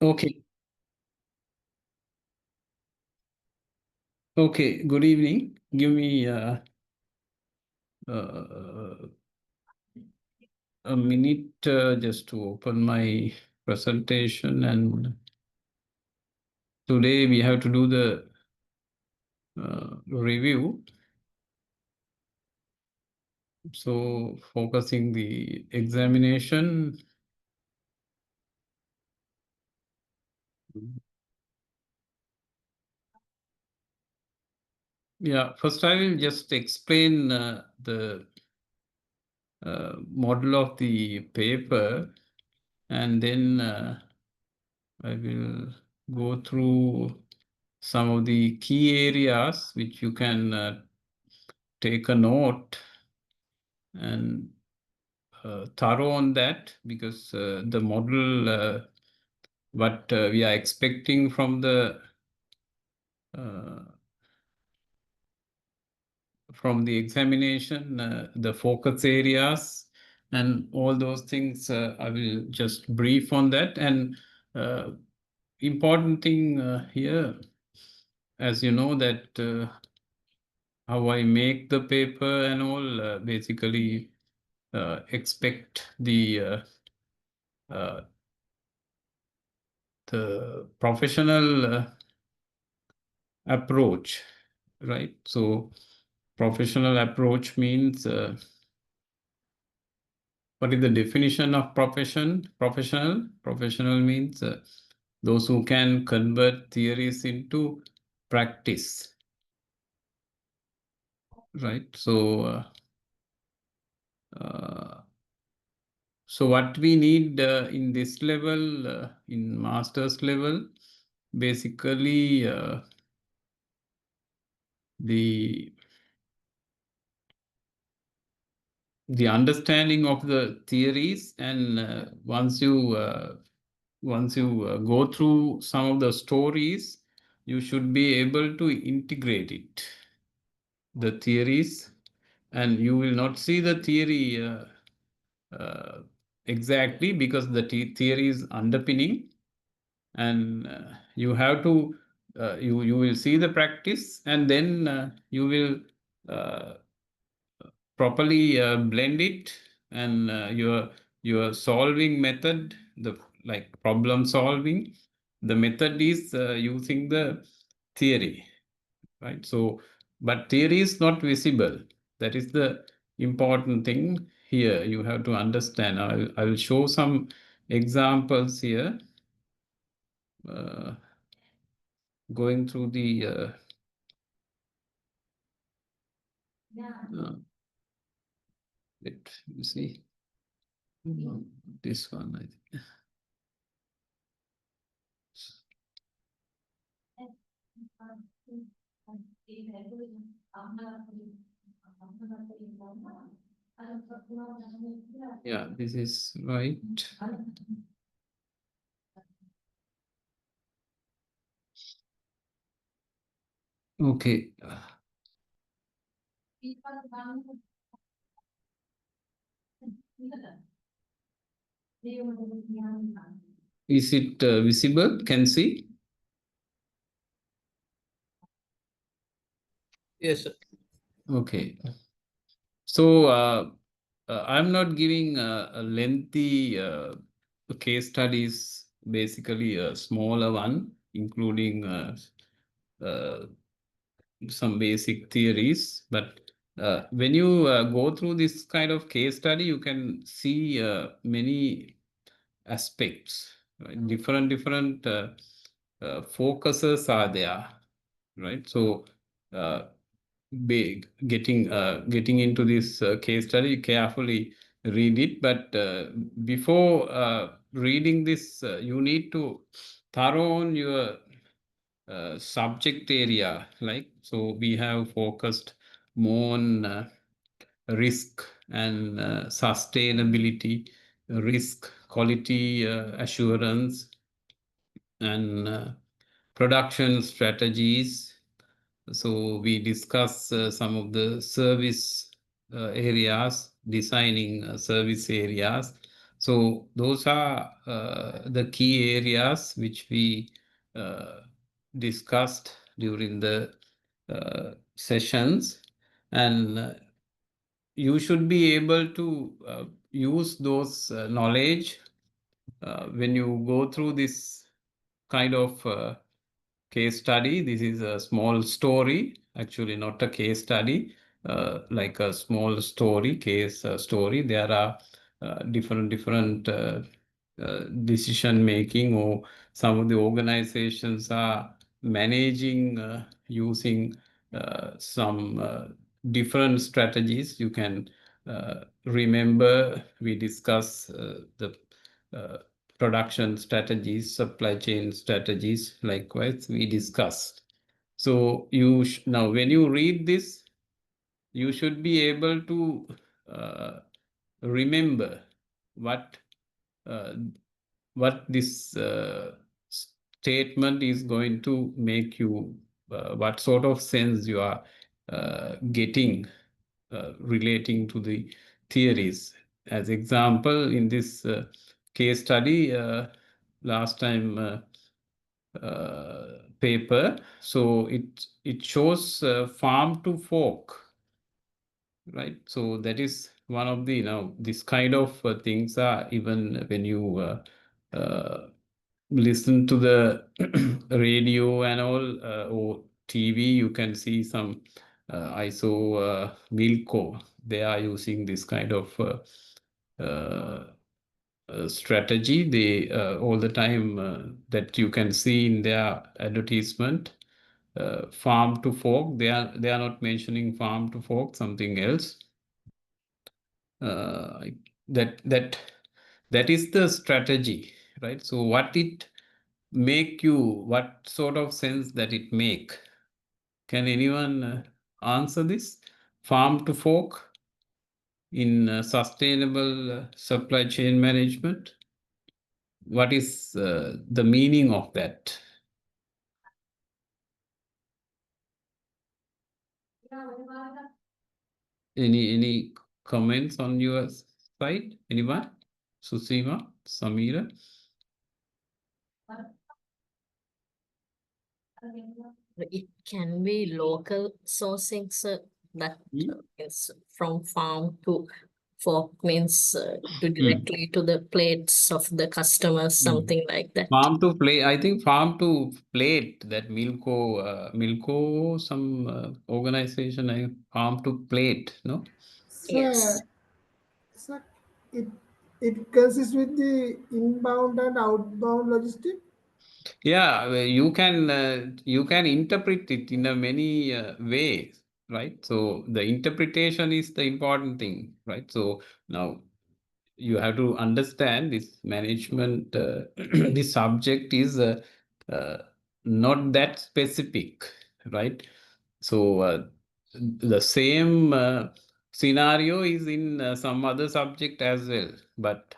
Okay. Okay. Good evening. Give me uh, a minute just to open my presentation. And today we have to do the review. So focusing the examination. Yeah. First, I will just explain the model of the paper, and then I will go through some of the key areas which you can take a note and thorough on that, because the model what we are expecting uh, from the examination, the focus areas and all those things, I will just brief on that. And uh, important thing here, as you know, that how I make the paper and all, basically expect uh, the professional approach, right? So professional approach means what is the definition of profession? Professional means those who can convert theories into practice, right? Uh, so what we need in this level, in master's level, basically the understanding of the theories, and once you go through some of the stories, you should be able to integrate it, the theories, and you will not see the theory uh, exactly, because the theory is underpinning, and you have to you will see the practice, and then you will uh, properly blend it, and your solving method, the like problem solving, the method is using the theory, right? So but theory is not visible. That is the important thing here. You have to understand. I will show some examples here, uh, going through the you see. This one, I think. Yeah, this is right. Okay. Is it visible? Can see? Yes, sir. Okay. So I'm not giving a lengthy case studies, basically a smaller one, including uh, some basic theories. But when you go through this kind of case study, you can see many aspects, right? Different focuses are there, right? So getting into this case study, carefully read it. But before reading this, you need to thorough on your subject area. Like, so we have focused more on risk and sustainability, risk, quality assurance, and production strategies. So we discuss some of the service areas, designing service areas. So those are the key areas which we discussed during the sessions, and you should be able to use those knowledge when you go through this kind of case study. This is a small story, actually not a case study, like a small story, case story. There are different decision making, or some of the organizations are managing using some different strategies. You can remember we discuss the production strategies, supply chain strategies, likewise we discussed. So now when you read this, you should be able to remember what uh, this statement is going to make you, what sort of sense you are getting relating to the theories. As example, in this case study, last time paper, so it shows farm to fork, right? So that is one of the, this kind of things are, even when you listen to the radio and all, or TV, you can see some, I saw Milko, they are using this kind of strategy. They all the time that you can see in their advertisement, farm to fork. They are not mentioning farm to fork, something else. Uh, that is the strategy, right? So what it make you, what sort of sense that it make? Can anyone answer this? Farm to fork in sustainable supply chain management. What is the meaning of that? Any comments on your side? Anyone? Susima, Samira? It can be local sourcing, so that is from farm to fork, means to directly to the plates of the customers, something like that. Farm to play, I think farm to plate, that Milko, some organization, farm to plate, no? Yes. So it consists with the inbound and outbound logistic. Yeah, you can interpret it in a many ways, right? So the interpretation is the important thing, right? So now you have to understand this management. This subject is uh, not that specific, right? So the same scenario is in some other subject as well, but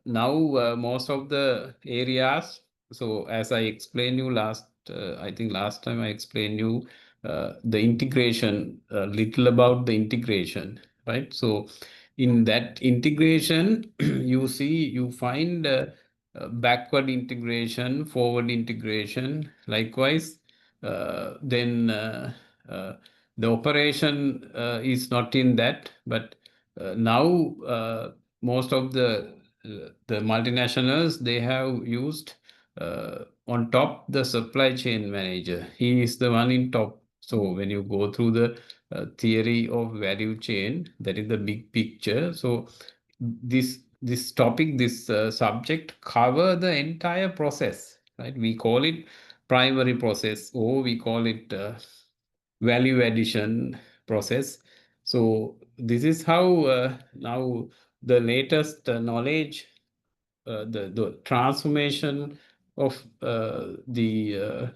now most of the areas. So as I explained you last, I think last time I explained you the integration, little about the integration, right? So in that integration, you find backward integration, forward integration, likewise. Then the operation is not in that, but now most of the multinationals, they have used on top the supply chain manager. He is the one in top. So when you go through the theory of value chain, that is the big picture. So this topic, this subject cover the entire process, right? We call it primary process, or we call it value addition process. So this is how now the latest knowledge, the transformation of the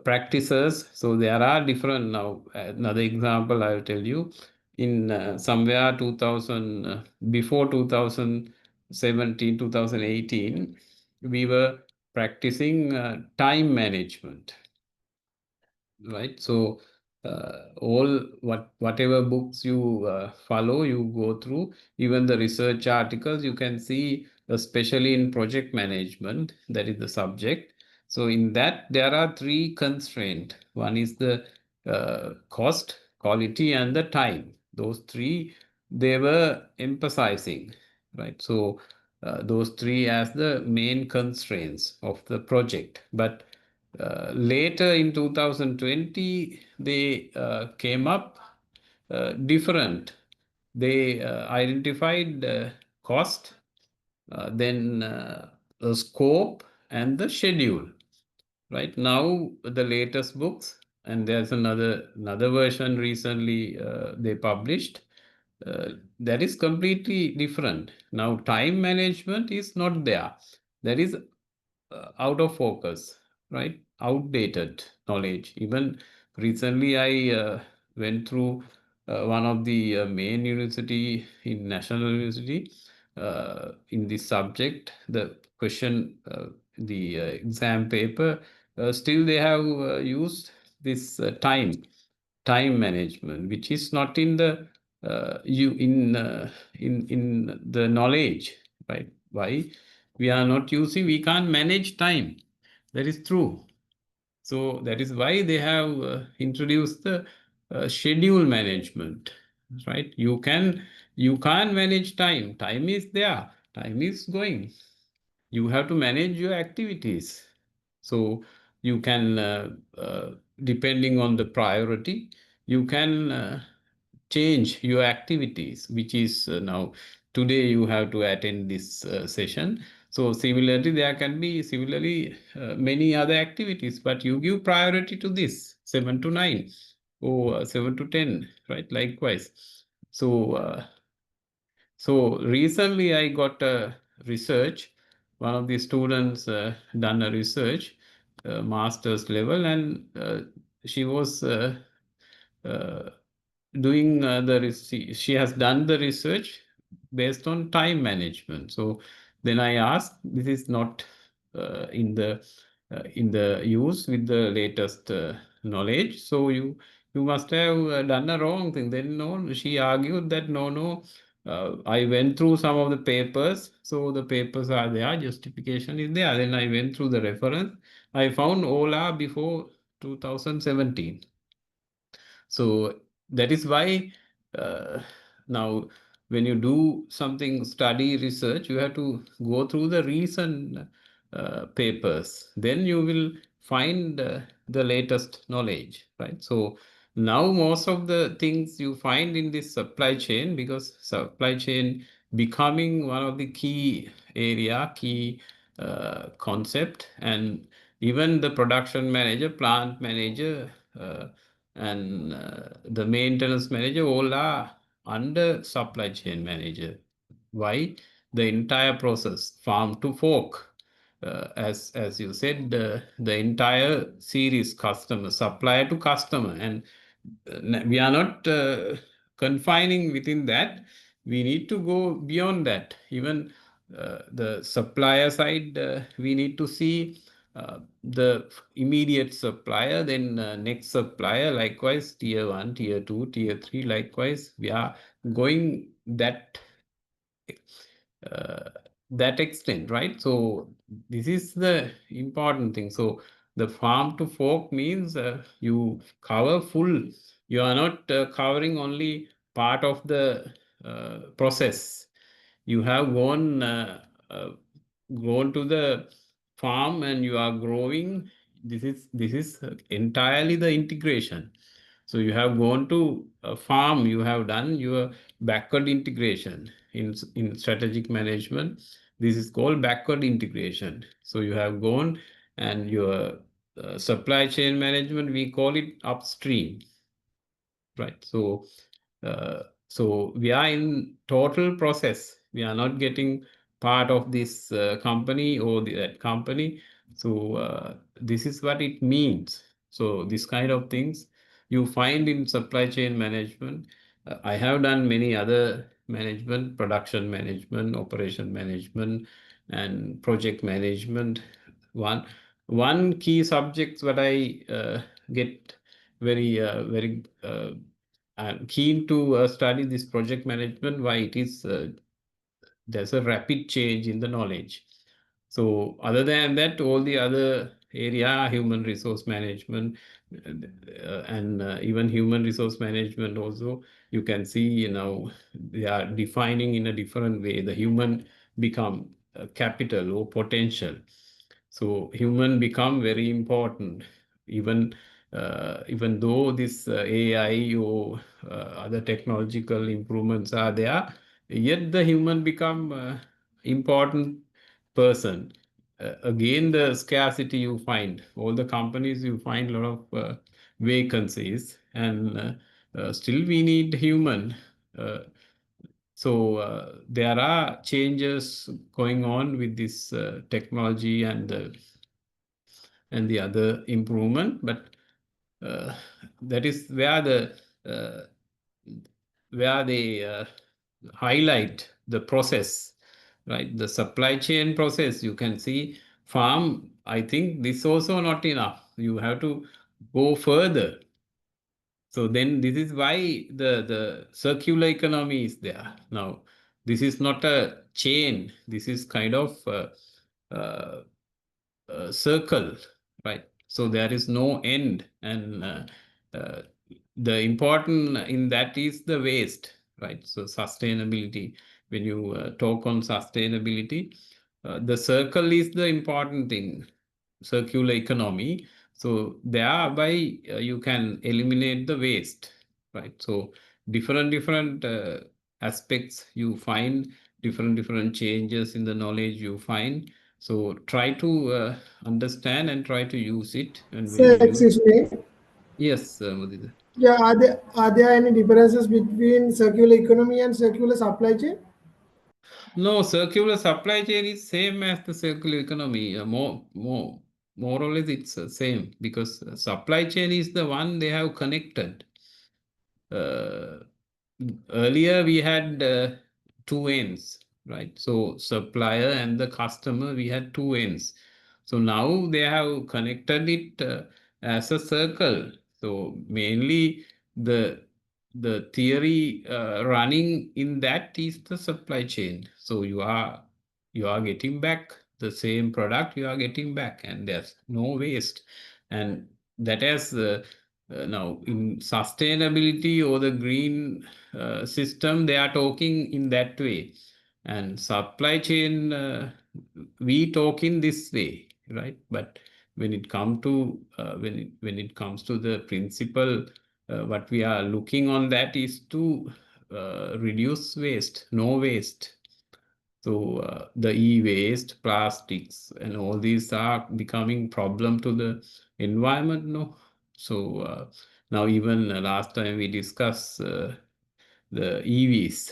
practices. So there are different now. Another example I'll tell you. In somewhere 2000, before 2017, 2018, we were practicing time management, right? So all whatever books you follow, you go through, even the research articles, you can see, especially in project management, that is the subject. So in that, there are three constraints. One is the cost, quality, and the time. Those three they were emphasizing, right? So those three as the main constraints of the project. But later in 2020, they came up different. They identified cost, then the scope and the schedule. Right now, the latest books, and there's another version recently they published. That is completely different. Now, time management is not there. That is out of focus, right? Outdated knowledge. Even recently, I went through one of the main university in National University in this subject. The question, the exam paper, still they have used this time management, which is not in the in the knowledge, right? Why we are not using? We can't manage time. That is true. So that is why they have introduced the schedule management, right? You can't manage time. Time is there. Time is going. You have to manage your activities. So you can, depending on the priority, you can change your activities, which is now today you have to attend this session. So similarly, there can be similarly many other activities, but you give priority to this 7 to 9 or 7 to 10, right? Likewise. So recently I got a research. One of the students done a research, master's level, and she was uh, doing she has done the research based on time management. So then I asked, this is not in the use with the latest knowledge. So you must have done a wrong thing. Then no, she argued that no. I went through some of the papers, so the papers are there, justification is there. Then I went through the reference. I found all are before 2017. So that is why now when you do something, study, research, you have to go through the recent papers. Then you will find the latest knowledge, right? So now most of the things you find in this supply chain, because supply chain becoming one of the key area, key concept, and even the production manager, plant manager, and the maintenance manager, all are under supply chain manager. Why? The entire process, farm to fork, as you said, the entire series, customer, supplier to customer, and we are not confining within that. We need to go beyond that. Even the supplier side, we need to see the immediate supplier, then next supplier, likewise tier 1, tier 2, tier 3, likewise we are going uh, that extent, right? So this is the important thing. So the farm to fork means you cover full. You are not covering only part of the process. You have gone to the farm and you are growing. This is entirely the integration. So you have gone to a farm, you have done your backward integration in strategic management. This is called backward integration. So you have gone, and your supply chain management, we call it upstream, right? So we are in total process. We are not getting part of this company or that company. So this is what it means. So this kind of things you find in supply chain management. I have done many other management, production management, operation management, and project management. One key subjects what I get very keen to study this project management. Why it is there's a rapid change in the knowledge. So other than that, all the other area, human resource management, and even human resource management also, you can see, they are defining in a different way. The human become capital or potential. So human become very important. Even though this AI or other technological improvements are there, yet the human become important person. Again, the scarcity you find. All the companies you find a lot of vacancies, and still we need human. Uh, so there are changes going on with this technology and the other improvement, but that is uh, where they highlight the process, right? The supply chain process. You can see farm. I think this also not enough. You have to go further. So then this is why the circular economy is there. Now, this is not a chain. This is kind of uh, circle, right? So there is no end, and uh, the important in that is the waste, right? So sustainability. When you talk on sustainability, the circle is the important thing, circular economy. So thereby you can eliminate the waste, right? So different aspects you find, different changes in the knowledge you find. So try to understand and try to use it. And when So, you use, excuse me. yes, Mudita. Yeah, are there any differences between circular economy and circular supply chain? No, circular supply chain is same as the circular economy. More or less, it's same, because supply chain is the one they have connected. Uh, Earlier we had two ends, right? So supplier and the customer, we had two ends. So now they have connected it as a circle. So mainly the the theory running in that is the supply chain. So you are getting back the same product, you are getting back, and there's no waste. And that has now in sustainability or the green system, they are talking in that way. And supply chain, we talk in this way, right? But when it come to when it comes to the principle, what we are looking on that is to reduce waste, no waste. So the e-waste, plastics, and all these are becoming problem to the environment, no? So now even last time we discussed the EVs.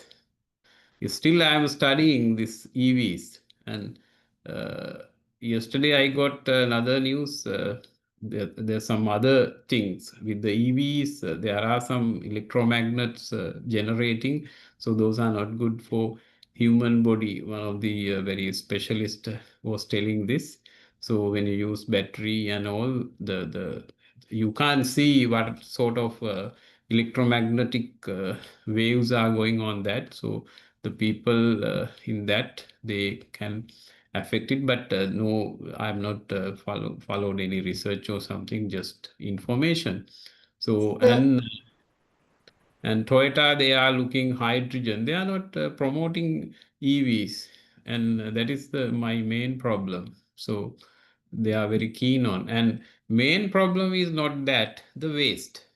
Still, I am studying this EVs, and uh, yesterday I got another news. There's some other things with the EVs. There are some electromagnets generating, so those are not good for human body. One of the very specialist was telling this. So when you use battery and all, the you can't see what sort of electromagnetic waves are going on that. So the people in that, they can affect it, but no, I'm not followed any research or something, just information. So So, and Toyota, they are looking hydrogen. They are not promoting EVs, and that is the my main problem. So they are very keen on, and main problem is not that, the waste,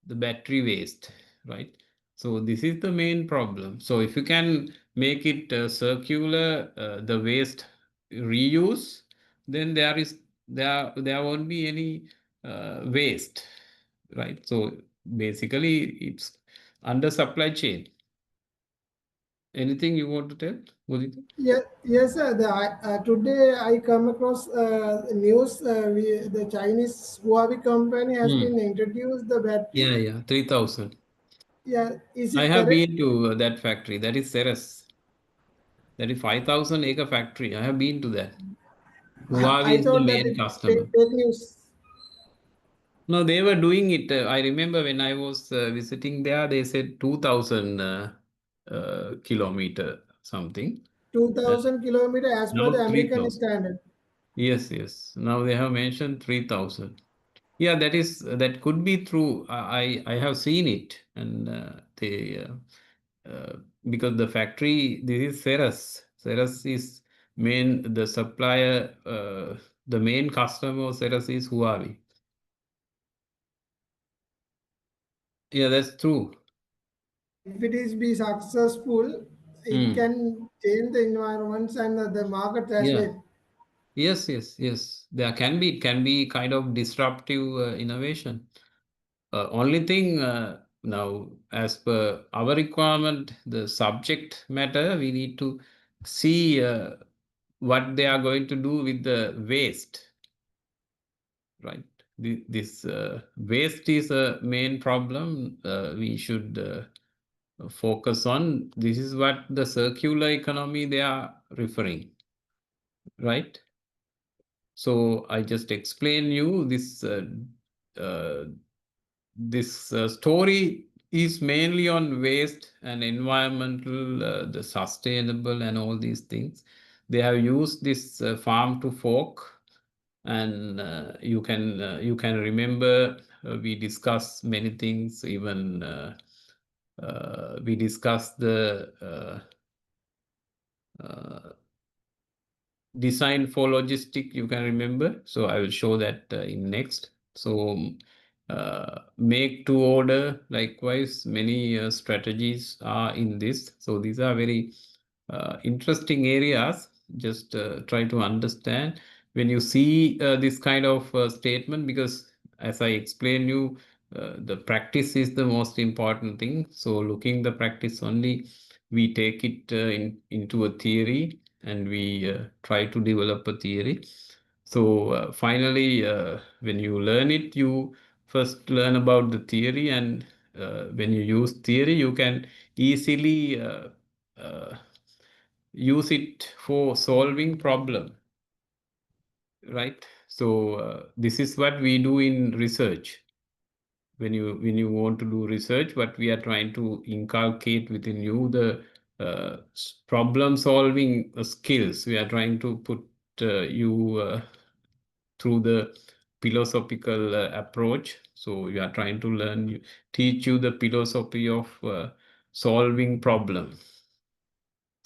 the battery waste, right? So this is the main problem. So if you can make it circular, the waste reuse, then there won't be any waste, right? So basically, it's under supply chain. Anything you want to tell, Mudita? yeah, yes, sir. Today I come across news. The Chinese Huawei company has Hmm. been introduced the battery. Yeah, 3,000. Yeah, is I it have correct? been to that factory. That is Ceres. That is 5,000 acre factory. I have been to that. I Huawei is the thought that main it's customer. fake news. No, they were doing it. I remember when I was visiting there, they said 2000 kilometer something. 2000 kilometer as per the Now American 3000. standard. Yes, yes. Now they have mentioned 3000. Yeah, that could be true. I have seen it, and they because the factory, this is Ceres. Ceres is the supplier. The main customer of Ceres is Huawei. Yeah, that's true. If it is be successful, it Hmm. can change the environments and the market as Yeah. well. Yes, yes, yes. It can be kind of disruptive innovation. Only thing now, as per our requirement, the subject matter, we need to see what they are going to do with the waste, right? This waste is a main problem. We should focus on. This is what the circular economy they are referring, right? So I just explain you uh, this story is mainly on waste and environmental, the sustainable and all these things. They have used this farm to fork, and you can remember we discussed many things. Even we discussed the design for logistic, you can remember. So I will show that in next. So make to order, likewise, many strategies are in this. So these are very interesting areas. Just try to understand when you see this kind of statement, because as I explained you, the practice is the most important thing. So looking the practice only, we take it into a theory, and we try to develop a theory. So finally, when you learn it, you first learn about the theory, and when you use theory, you can easily uh, use it for solving problem, right? So this is what we do in research. When you want to do research, what we are trying to inculcate within you, the problem solving skills. We are trying to put you through the philosophical approach. So we are trying to teach you the philosophy of solving problem.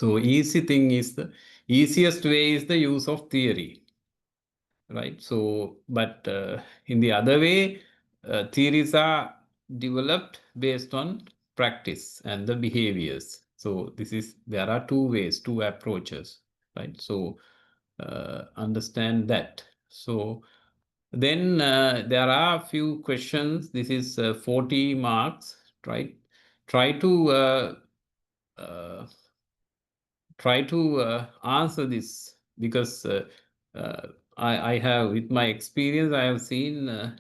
So the easiest way is the use of theory, right? So, but in the other way, theories are developed based on practice and the behaviors. So there are two ways, two approaches, right? So understand that. So then there are a few questions. This is 40 marks, right? Try to uh, answer this, because I have, with my experience, I have seen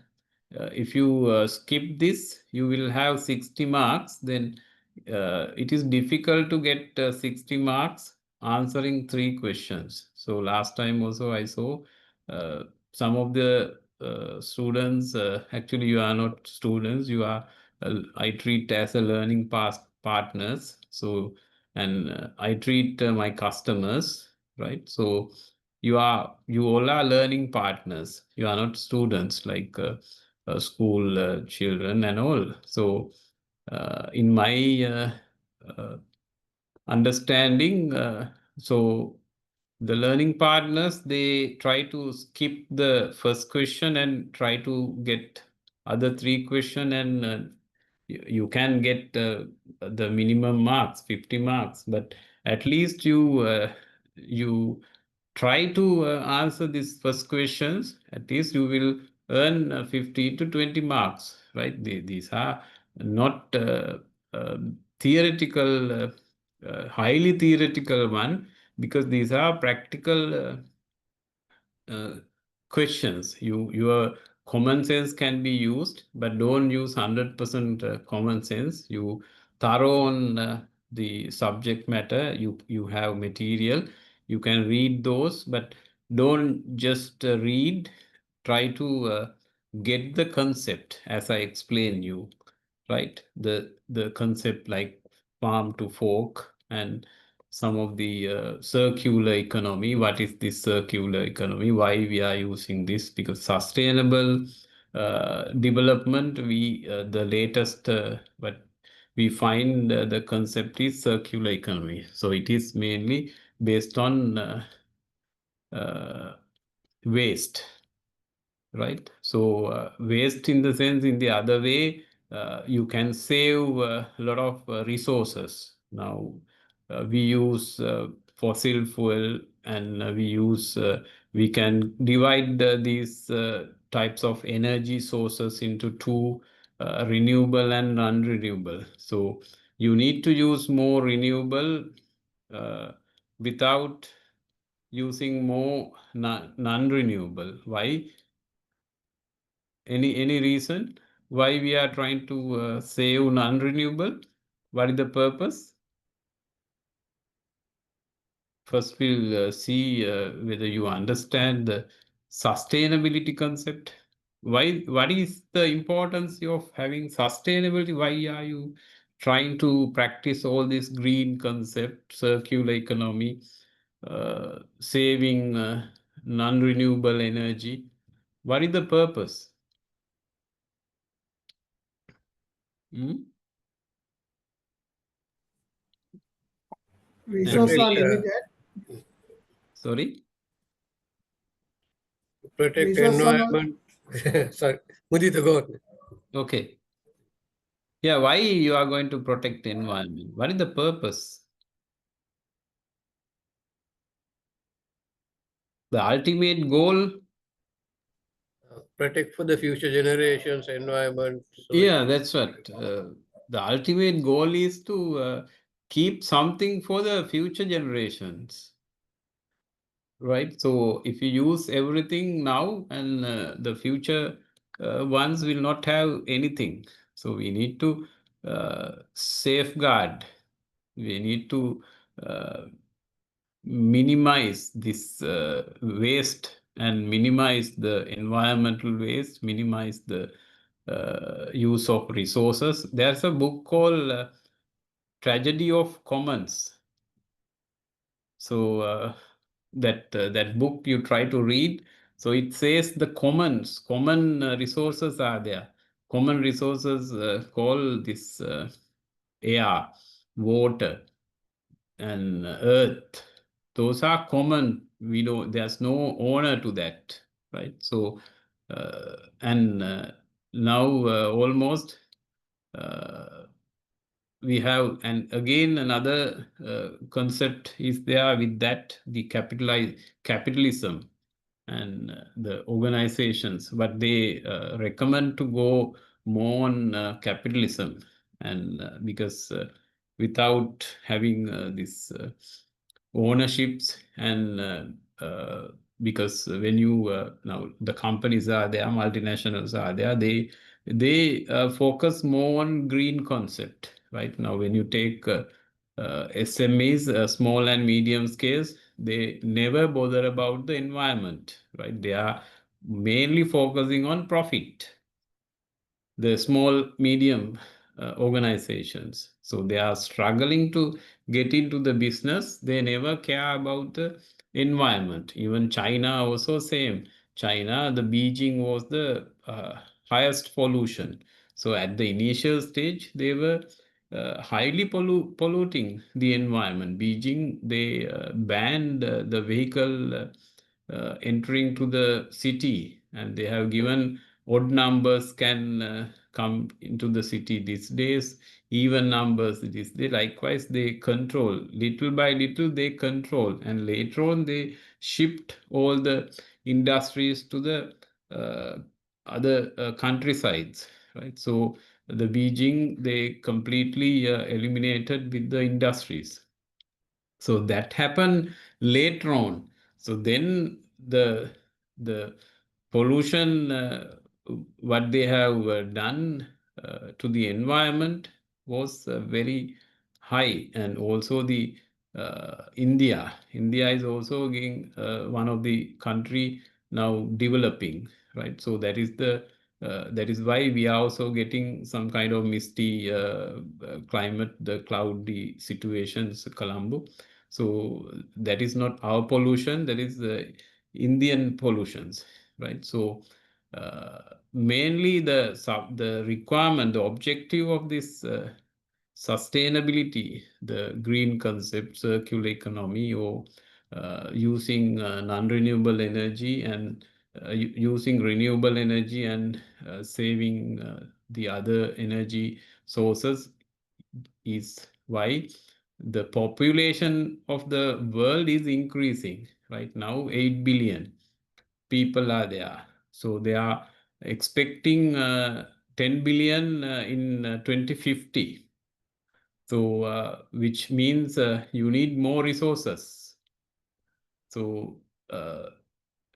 if you skip this, you will have 60 marks. Then it is difficult to get 60 marks answering three questions. So last time also I saw uh, some of the students, actually you are not students, you are, I treat as a learning partners. So, and I treat my customers, right? So you all are learning partners. You are not students like school children and all. So in my understanding, so the learning partners, they try to skip the first question and try to get other three question, and you can get the minimum marks, 50 marks, but at least you try to answer these first questions. At least you will earn 15 to 20 marks, right? These are not uh, theoretical, highly theoretical one, because these are practical questions. Your common sense can be used, but don't use 100% common sense. You thorough on the subject matter. You have material. You can read those, but don't just read. Try to get the concept as I explained you, right? The concept like farm to fork and some of the circular economy. What is this circular economy? Why we are using this? Because sustainable development, the latest but we find the concept is circular economy. So it is mainly based on waste, right? So waste in the sense, in the other way, you can save a lot of resources. Now we use fossil fuel, and we can divide these types of energy sources into two, renewable and non-renewable. So you need to use more renewable without using more non-renewable. Why? Any reason why we are trying to save non-renewable? What is the purpose? First, we'll see whether you understand the sustainability concept. Why? What is the importance of having sustainability? Why are you trying to practice all this green concept, circular economy, saving non-renewable energy? What is the purpose? Hmm? Resources are limited. Sorry? Protect Resources are environment. Sorry, Mudita, go on. Okay. Yeah, why you are going to protect the environment? What is the purpose? The ultimate goal? Protect for the future generations, environment. So Yeah, that's what. The ultimate goal is to keep something for the future generations, right? So if you use everything now, and the future ones will not have anything. So we need to safeguard. We need to minimize this waste and minimize the environmental waste, minimize the use of resources. There's a book called Tragedy of Commons. So that book you try to read. So it says the common resources are there. Common resources call this air, water, and earth. Those are common. We don't. There's no owner to that, right? So and now almost we have, and again another concept is there with that, the capitalism and the organizations, but they recommend to go more on capitalism, and because without having this ownerships, and because when you now the companies are there, multinationals are there, they focus more on green concept. Right now, when you take SMEs, small and medium scales, they never bother about the environment, right? They are mainly focusing on profit. The small, medium organizations. So they are struggling to get into the business. They never care about the environment. Even China also same. China, the Beijing was the highest pollution. So at the initial stage, they were highly polluting the environment. Beijing, they banned the vehicle entering to the city, and they have given odd numbers can come into the city these days, even numbers these days. Likewise, they control little by little, they control, and later on they shipped all the industries to the other countrysides, right? So the Beijing, they completely eliminated with the industries. So that happened later on. So then the pollution, what they have done to the environment was very high, and also the India is also getting one of the country now developing, right? So that is the That is why we are also getting some kind of misty climate, the cloudy situations, Colombo. So that is not our pollution, that is Indian pollutions, right? So mainly the requirement, the objective of this sustainability, the green concept, circular economy, or using non-renewable energy and using renewable energy and saving the other energy sources is why the population of the world is increasing. Right now, 8 billion people are there. So they are expecting 10 billion in 2050. So, which means you need more resources. So,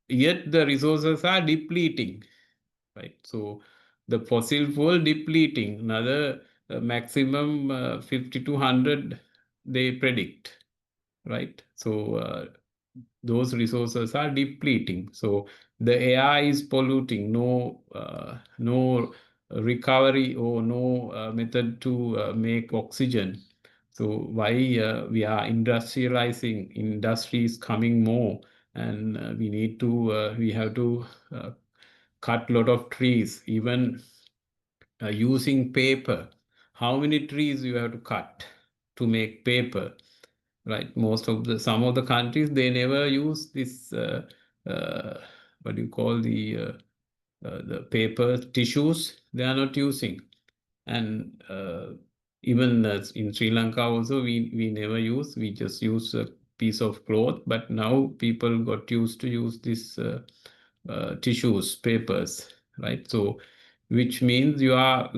yet the resources are depleting, right? So, the fossil fuel depleting, another maximum 50 to 100 they predict, right? So, those resources are depleting. So, the air is polluting, no recovery or no method to make oxygen. So why we are industrializing, industry is coming more, and we have to cut lot of trees, even using paper. How many trees you have to cut to make paper, right? Some of the countries, they never use this what do you call the paper tissues, they are not using. And even in Sri Lanka also, we never use, we just use a piece of cloth. But now people got used to use this tissues, papers, right? So which means you are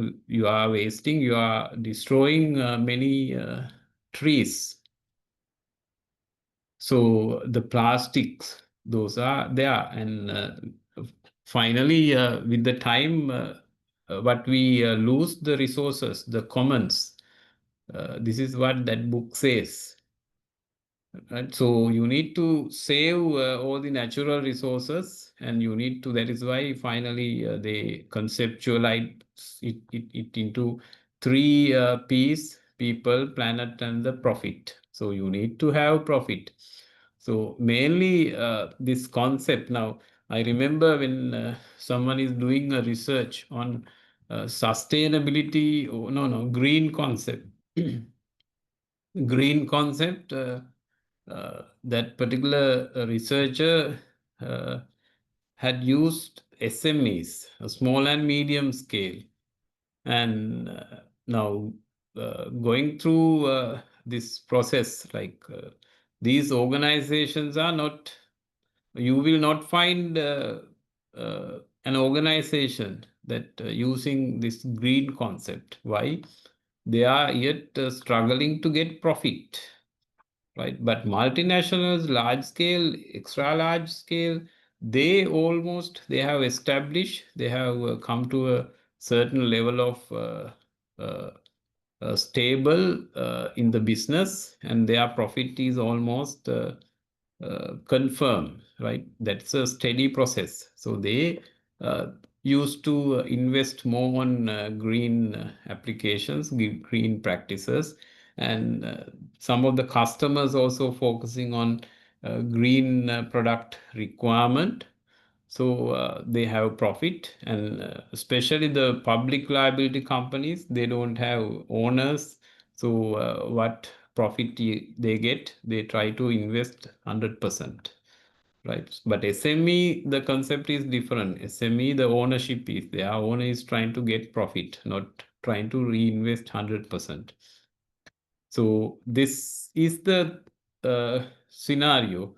wasting, you are destroying many trees. So the plastics, those are there, and finally, with the time, what we lose the resources, the commons. This is what that book says. Right? So you need to save all the natural resources, and you need to. That is why finally they conceptualize it into three P's: people, planet, and the profit. So you need to have profit. So mainly this concept. Now I remember when someone is doing a research on sustainability, or no, green concept. Green concept. That particular researcher uh, had used SMEs, a small and medium scale. And now going through this process, like these organizations are not, you will not find an organization that using this green concept. Why? They are yet struggling to get profit, right? But multinationals, large scale, extra large scale, they have established, they have come to a certain level of stable in the business, and their profit is almost confirmed, right? That's a steady process. So they uh, used to invest more on green applications, green practices, and some of the customers also focusing on green product requirement. So they have profit, and especially the public liability companies, they don't have owners. So what profit they get, they try to invest 100%, right? But SME, the concept is different. SME, the ownership is, their owner is trying to get profit, not trying to reinvest 100%. So this is the scenario,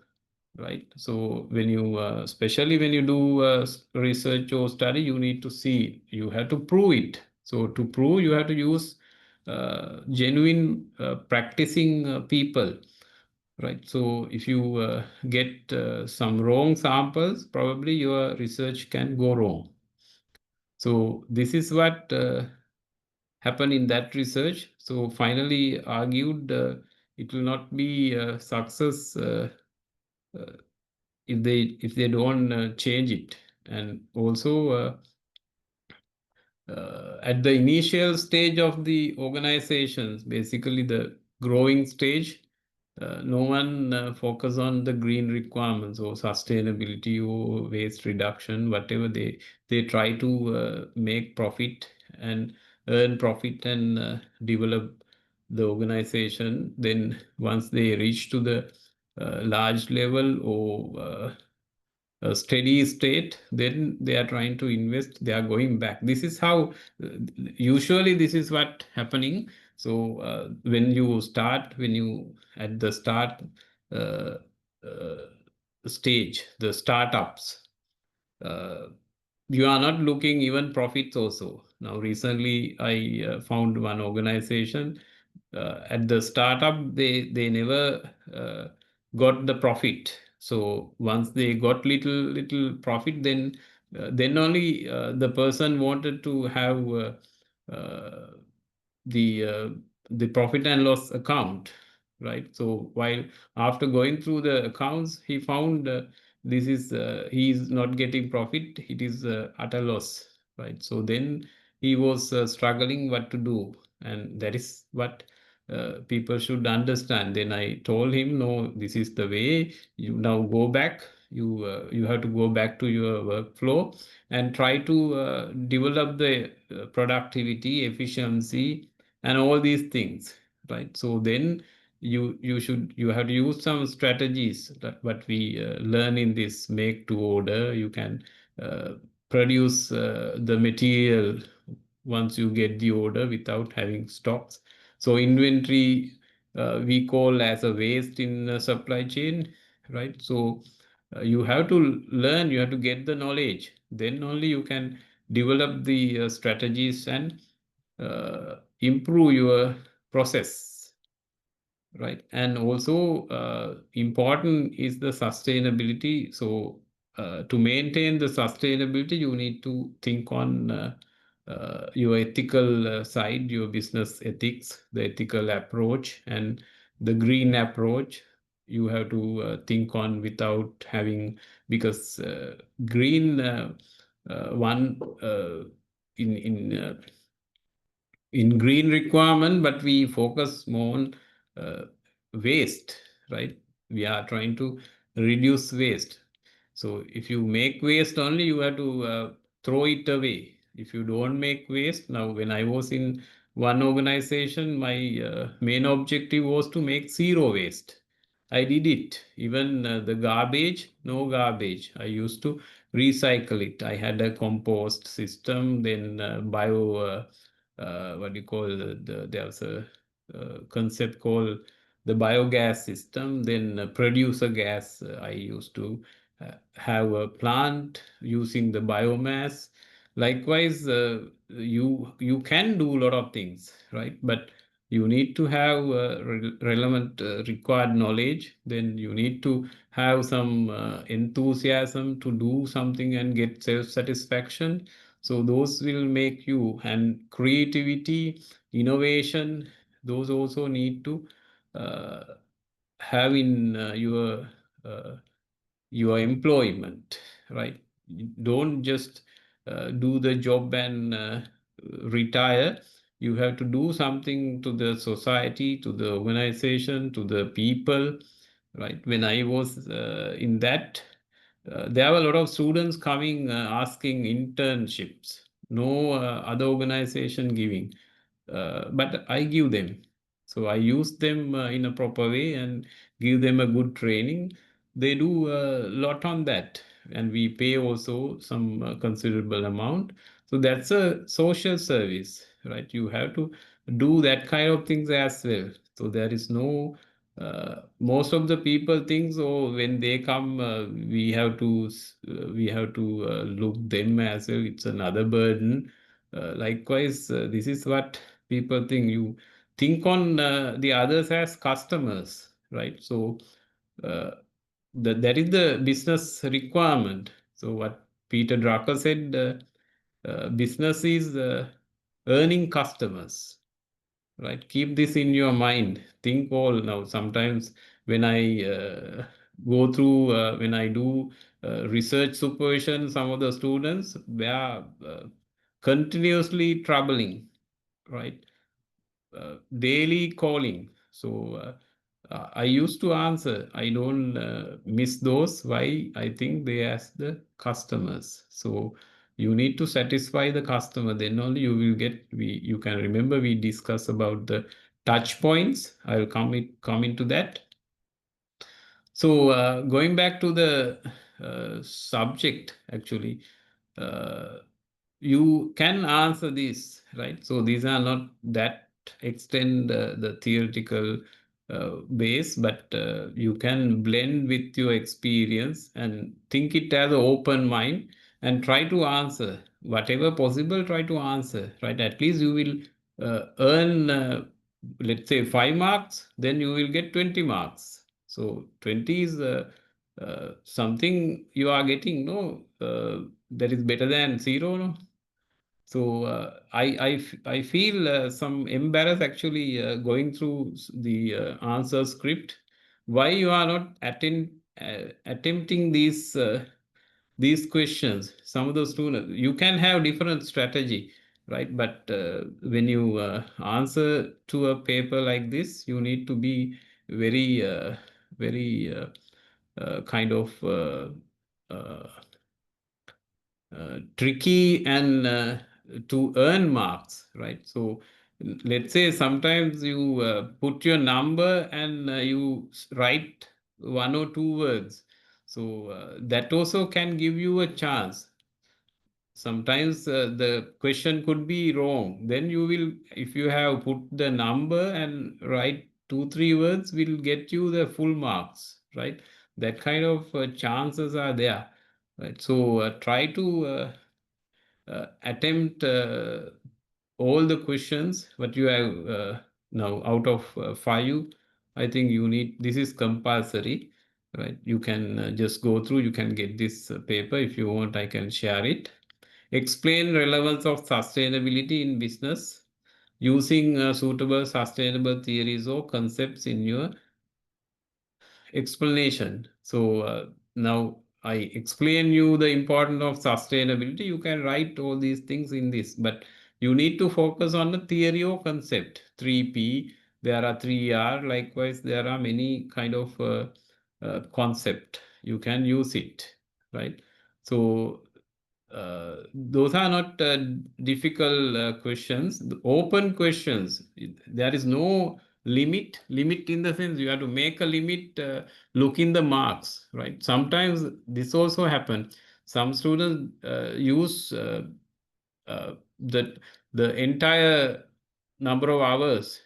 right? So when you, especially when you do research or study, you need to see, you have to prove it. So to prove, you have to use genuine practicing people, right? So if you get some wrong samples, probably your research can go wrong. So this is what happened in that research. So finally argued it will not be a success uh, if they don't change it. And also at the initial stage of the organizations, basically the growing stage, no one focus on the green requirements or sustainability or waste reduction, whatever they try to make profit and earn profit and develop the organization. Then once they reach to the large level or a steady state, then they are trying to invest, they are going back. This is how usually this is what happening. So when you at the start uh, uh, stage, the startups, uh, you are not looking even profits also. Now recently I found one organization at the startup, they never got the profit. So once they got little profit, then only the person wanted to have the uh, the profit and loss account, right? So while after going through the accounts, he found this is he is not getting profit, it is utter loss, right? So then he was struggling what to do, and that is what people should understand. Then I told him, no, this is the way. You now go back. You have to go back to your workflow and try to develop the productivity, efficiency, and all these things, right? So then you have to use some strategies that what we learn in this make to order. You can uh, produce the material once you get the order without having stocks. So inventory we call as a waste in supply chain, right? So you have to learn, you have to get the knowledge. Then only you can develop the strategies and improve your process, right? And also important is the sustainability. So to maintain the sustainability, you need to think on your ethical side, your business ethics, the ethical approach, and the green approach. You have to think on without having, because green one in green requirement, but we focus more on uh, waste, right? We are trying to reduce waste. So if you make waste only, you have to throw it away. If you don't make waste, now when I was in one organization, my main objective was to make zero waste. I did it. Even the garbage, no garbage. I used to recycle it. I had a compost system, then bio. What do you call there's a concept called the biogas system, then producer gas. I used to have a plant using the biomass. Likewise, you can do a lot of things, right? But you need to have relevant required knowledge. Then you need to have some enthusiasm to do something and get self satisfaction. So those will make you, and creativity, innovation, those also need to uh, have in uh, your employment, right? Don't just do the job and retire. You have to do something to the society, to the organization, to the people, right? When I was in that, there were a lot of students coming asking internships. No other organization giving, but I give them. So I use them in a proper way and give them a good training. They do a lot on that, and we pay also some considerable amount. So that's a social service, right? You have to do that kind of things as well. So there is no most of the people think, oh, when they come, we have to look them as well. It's another burden. Likewise, this is what people think. You think on the others as customers, right? So uh, that is the business requirement. So what Peter Drucker said, business is earning customers, right? Keep this in your mind. Think all now. Sometimes when I go through, when I do research supervision, some of the students, they are continuously troubling, right? Daily calling. So I used to answer. I don't miss those. Why? I think they ask the customers. So you need to satisfy the customer. Then only you will get. You can remember we discussed about the touch points. I will come into that. So going back to the subject, actually, you can answer this, right? So these are not that extend the theoretical base, but you can blend with your experience and think it as an open mind and try to answer whatever possible. Try to answer, right? At least you will earn, let's say, 5 marks. Then you will get 20 marks. So 20 is something you are getting. No, that is better than 0. No. So I feel some embarrass actually going through the answer script. Why you are not attempting these questions? Some of the students, you can have different strategy, right? But when you answer to a paper like this, you need to be very kind of uh, tricky and to earn marks, right? So let's say sometimes you put your number and you write 1 or 2 words. So that also can give you a chance. Sometimes the question could be wrong. Then you will, if you have put the number and write 2, 3 words, will get you the full marks, right? That kind of chances are there, right? So try to attempt all the questions what you have now out of 5. I think you need, this is compulsory, right? You can just go through, you can get this paper. If you want, I can share it. Explain relevance of sustainability in business using suitable sustainable theories or concepts in your explanation. So now I explain you the importance of sustainability. You can write all these things in this, but you need to focus on the theory or concept. 3P, there are 3R. Likewise, there are many kind of concept. You can use it, right? So those are not difficult questions. The open questions, there is no limit. Limit in the sense you have to make a limit, look in the marks, right? Sometimes this also happens. Some students use uh, the entire number of hours,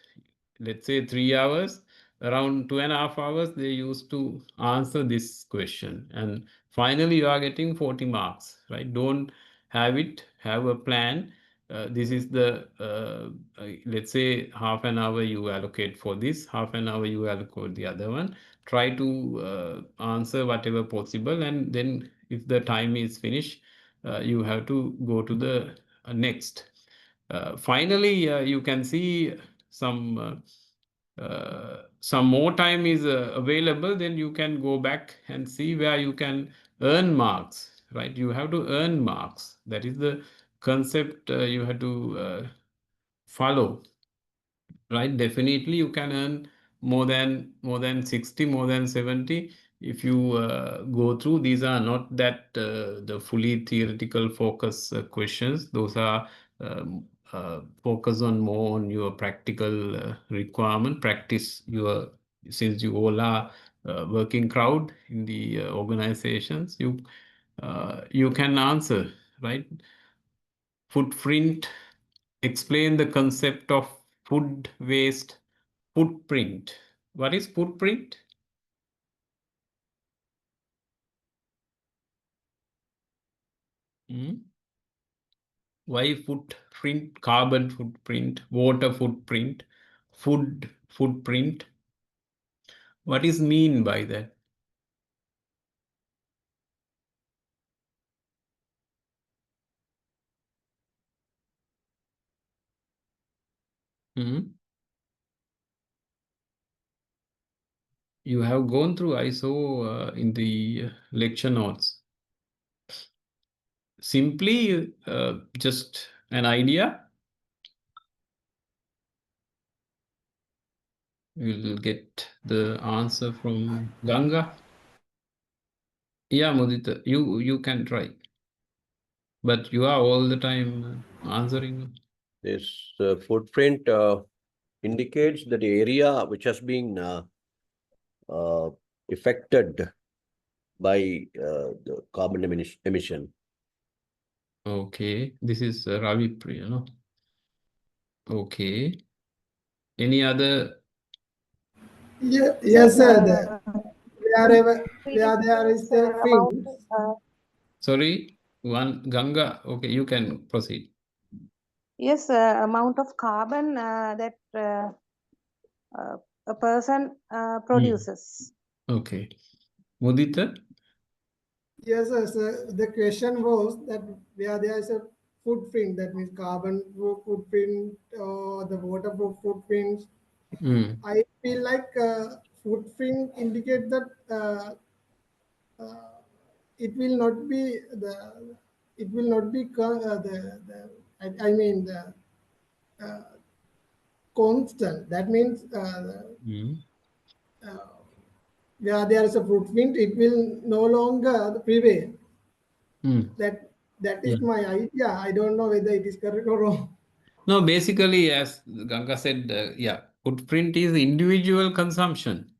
let's say 3 hours, around 2.5 hours, they used to answer this question. And finally, you are getting 40 marks, right? Don't have it, have a plan. This is the, let's say, half an hour you allocate for this, half an hour you allocate the other one. Try to answer whatever possible. And then if the time is finished, you have to go to the next. Finally, you can see some more time is available, then you can go back and see where you can earn marks, right? You have to earn marks. That is the concept you have to follow, right? Definitely you can earn more than 60, more than 70 if you go through. These are not that the fully theoretical focus questions. Those are focus on more on your practical requirement, practice your, since you all are working crowd in the organizations, you can answer, right? Footprint, explain the concept of food waste. Footprint. What is footprint? Why footprint? Carbon footprint, water footprint, food footprint. What is mean by that? You have gone through, I saw in the lecture notes. Simply just An idea? We'll get the answer from Ganga. Yeah, Mudita, you can try. But you are all the time answering. This footprint indicates that the area which has been affected by the carbon emission. Okay, this is Ravi Priya, no? Okay. Any other? Yes, sir. Wherever where there is a thing, Sorry, one Ganga. Okay, you can proceed. Yes, amount of carbon that a person produces. Okay. Mudita? yes, sir. The question was that where there is a footprint, that means carbon footprint or the waterproof footprints. Mm. I feel like footprint indicate that it will not be I mean the constant. That means Mm. where there is a footprint, it will no longer prevail. Mm. That Yeah. is my idea. I don't know whether it is correct or wrong. No, basically, as Ganga said, yeah, footprint is individual consumption.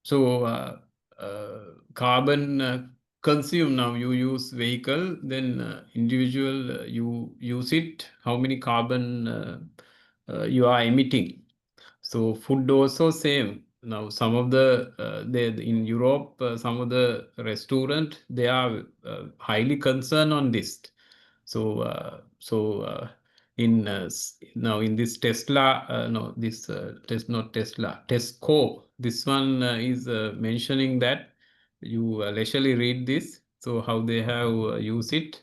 So carbon consume, now you use vehicle, then individual you use it, how many carbon you are emitting. So food also same. Now some of the they in Europe, some of the restaurant, they are highly concerned on this. So in now in this Tesla, no, this not Tesla, Tesco. This one is mentioning that you leisurely read this. So how they have used it.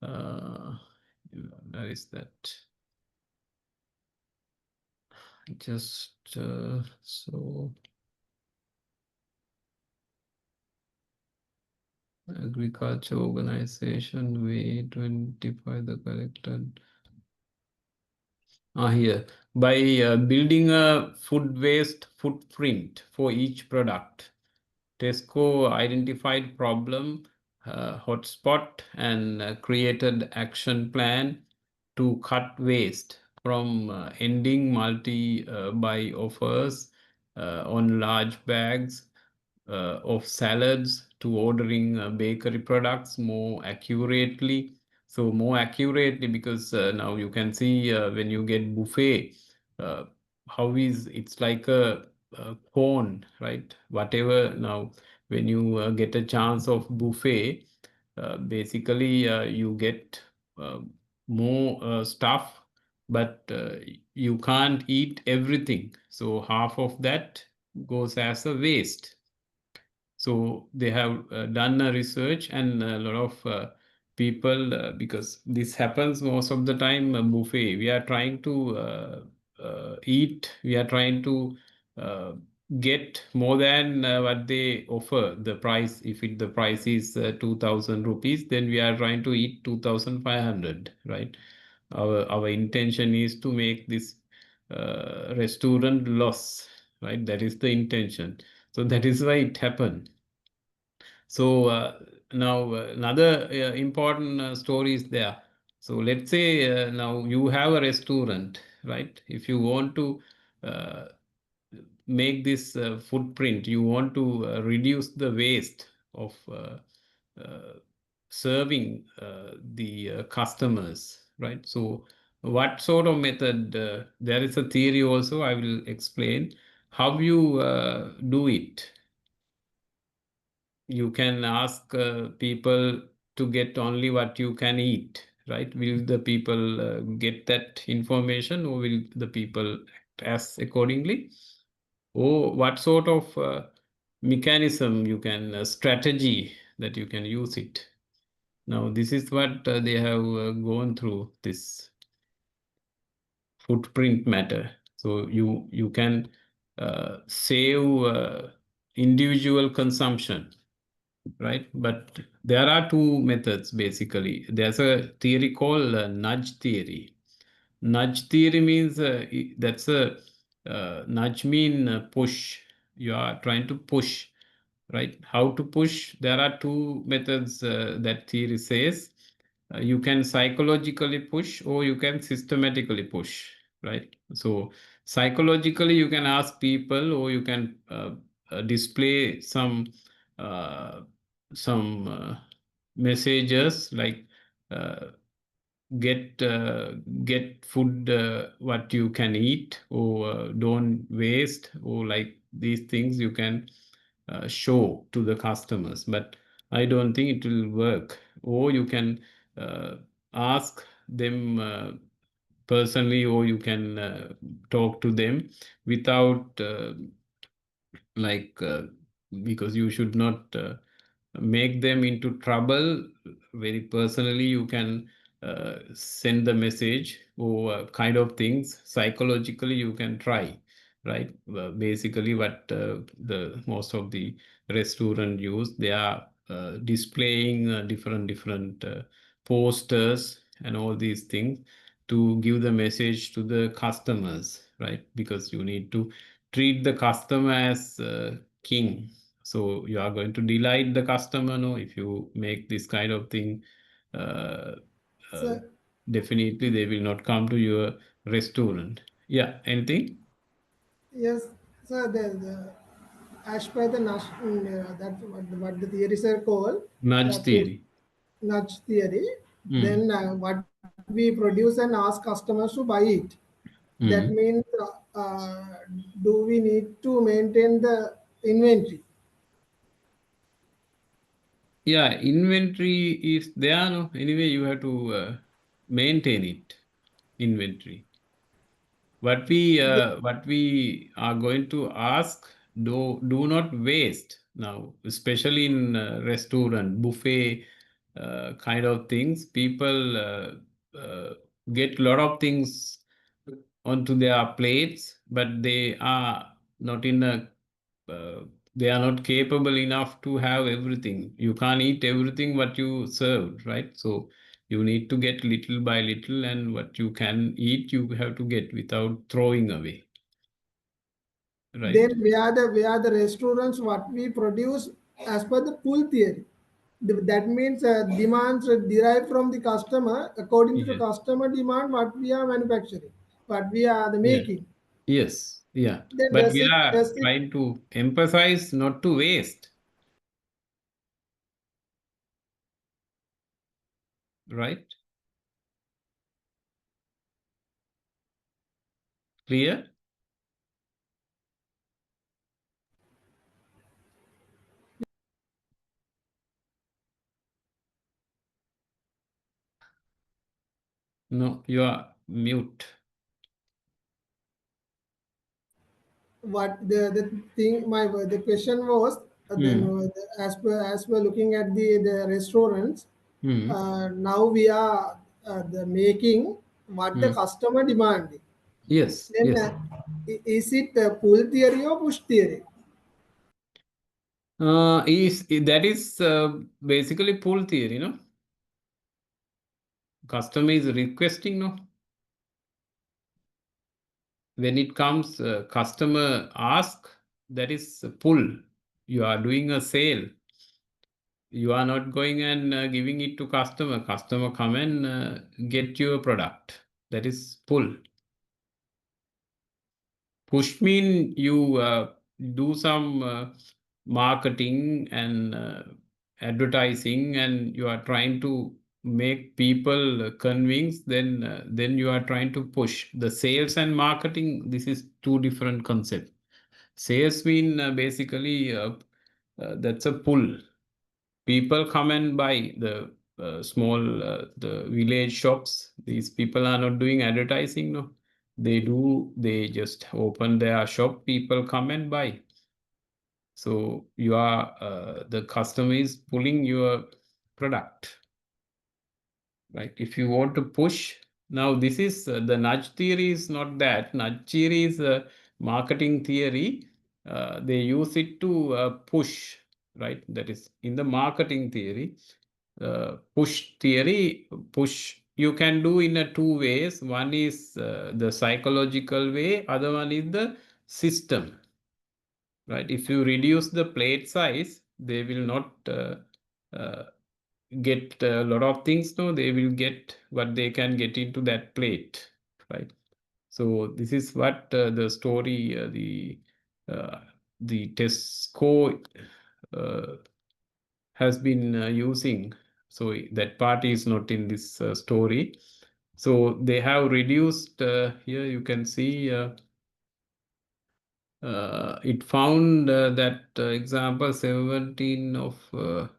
Where is that? Just so agriculture organization way to identify the collected. Here by building a food waste footprint for each product. Tesco identified problem hotspot and created action plan to cut waste from ending multi-buy offers on large bags of salads to ordering bakery products more accurately. So more accurately, because now you can see when you get buffet, how is it's like a cone, right? Whatever now, when you get a chance of buffet, basically you get uh, more stuff, but you can't eat everything. So half of that goes as a waste. So they have done a research, and a lot of people, because this happens most of the time, buffet. We are trying to eat. We are trying to uh, get more than what they offer. The price, if the price is 2,000 rupees, then we are trying to eat 2,500, right? Our intention is to make this restaurant loss, right? That is the intention. So that is why it happened. So now another important story is there. So let's say now you have a restaurant, right? If you want to uh, make this footprint, you want to reduce the waste of serving the customers, right? So what sort of method? There is a theory also. I will explain how you do it. You can ask people to get only what you can eat, right? Will the people get that information, or will the people act as accordingly? Or what sort of mechanism you can, strategy that you can use it? Now, this is what they have gone through, this footprint matter. So you can save individual consumption. right? But there are two methods basically. There's a theory called nudge theory. Nudge theory means that's a nudge mean push. You are trying to push, right? How to push? There are two methods that theory says. You can psychologically push or you can systematically push, right? So psychologically, you can ask people or you can display uh, some messages like uh, get food what you can eat or don't waste or like these things you can show to the customers, but I don't think it will work. Or you can ask them personally, or you can talk to them without like because you should not make them into trouble very personally. You can send the message or kind of things psychologically you can try, right? Basically what the most of the restaurant use, they are displaying different posters and all these things to give the message to the customers, right? Because you need to treat the customer as king. So you are going to delight the customer, no? If you make this kind of thing, uh, uh, So, definitely they will not come to your restaurant. Yeah, anything? yes, so as per the that's what the theories are called, Nudge that means theory. nudge theory. Mm. Then what we produce and ask customers to buy it. That Mm. means, do we need to maintain the inventory? Yeah, inventory is there, no? Anyway, you have to maintain it, inventory. What we are going to ask, do not waste now, especially in restaurant buffet kind of things. People get a lot of things onto their plates, but they are not in a they are not capable enough to have everything. You can't eat everything what you served, right? So you need to get little by little, and what you can eat, you have to get without throwing away, right? Then we are the restaurants what we produce as per the pull theory. That means demands derived from the customer according to the Yeah. customer demand what we are manufacturing, what we are the Yeah. making. Yes. Yeah. Then But does we it are does it trying to emphasize not to waste, right? Clear? No, you are mute. what the thing my the question was, then Hmm. as per looking at the restaurants, Hmm. now we are the making what the Hmm. customer demanding. Yes. Then Yes. is it pull theory or push theory? Is that is basically pull theory, no? Customer is requesting, no? When it comes, customer ask, that is a pull. You are doing a sale. You are not going and giving it to customer. Customer come and get your product. That is pull. Push mean you do some marketing and advertising, and you are trying to make people convinced. Then you are trying to push the sales and marketing. This is two different concepts. Sales mean basically that's a pull. People come and buy the small the village shops. These people are not doing advertising, no. They do, they just open their shop, people come and buy. So you are the customer is pulling your product, right? If you want to push, now this is the nudge theory is not that. Nudge theory is a marketing theory. They use it to push right? That is in the marketing theory. Push theory, push you can do in a two ways. One is the psychological way, other one is the system, right? If you reduce the plate size, they will not get a lot of things. No, they will get what they can get into that plate, right? So this is what the story, the Tesco has been using. So that part is not in this story. So they have reduced, here you can see, it found that example 17 of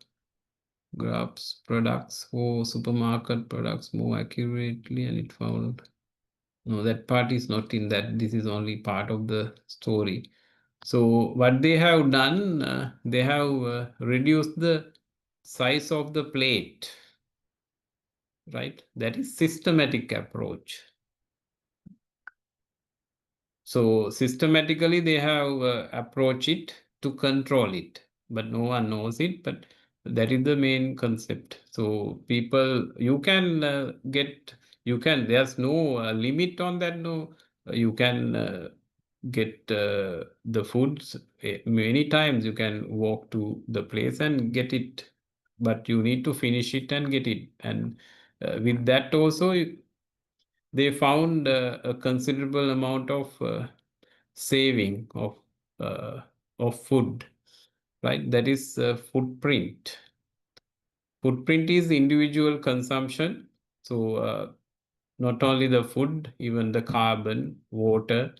graphs products for supermarket products more accurately, and it found, no, that part is not in that. This is only part of the story. So what they have done, they have reduced the size of the plate, right? That is systematic approach. So systematically they have approached it to control it, but no one knows it. But that is the main concept. So people, you can get, you can, there's no limit on that. No, you can get the foods many times. You can walk to the place and get it, but you need to finish it and get it. And with that also, they found a considerable amount of saving of food, right? That is footprint. Footprint is individual consumption. So not only the food, even the carbon, water,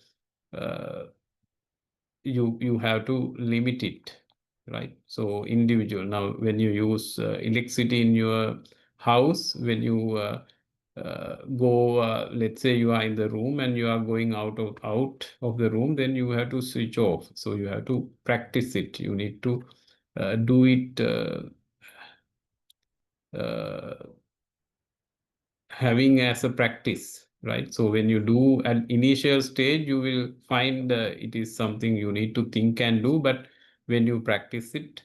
uh, you have to limit it, right? So individual. Now, when you use electricity in your house, when you go, let's say you are in the room and you are going out of the room, then you have to switch off. So you have to practice it. You need to do it having as a practice, right? So when you do at initial stage, you will find it is something you need to think and do, but when you practice it,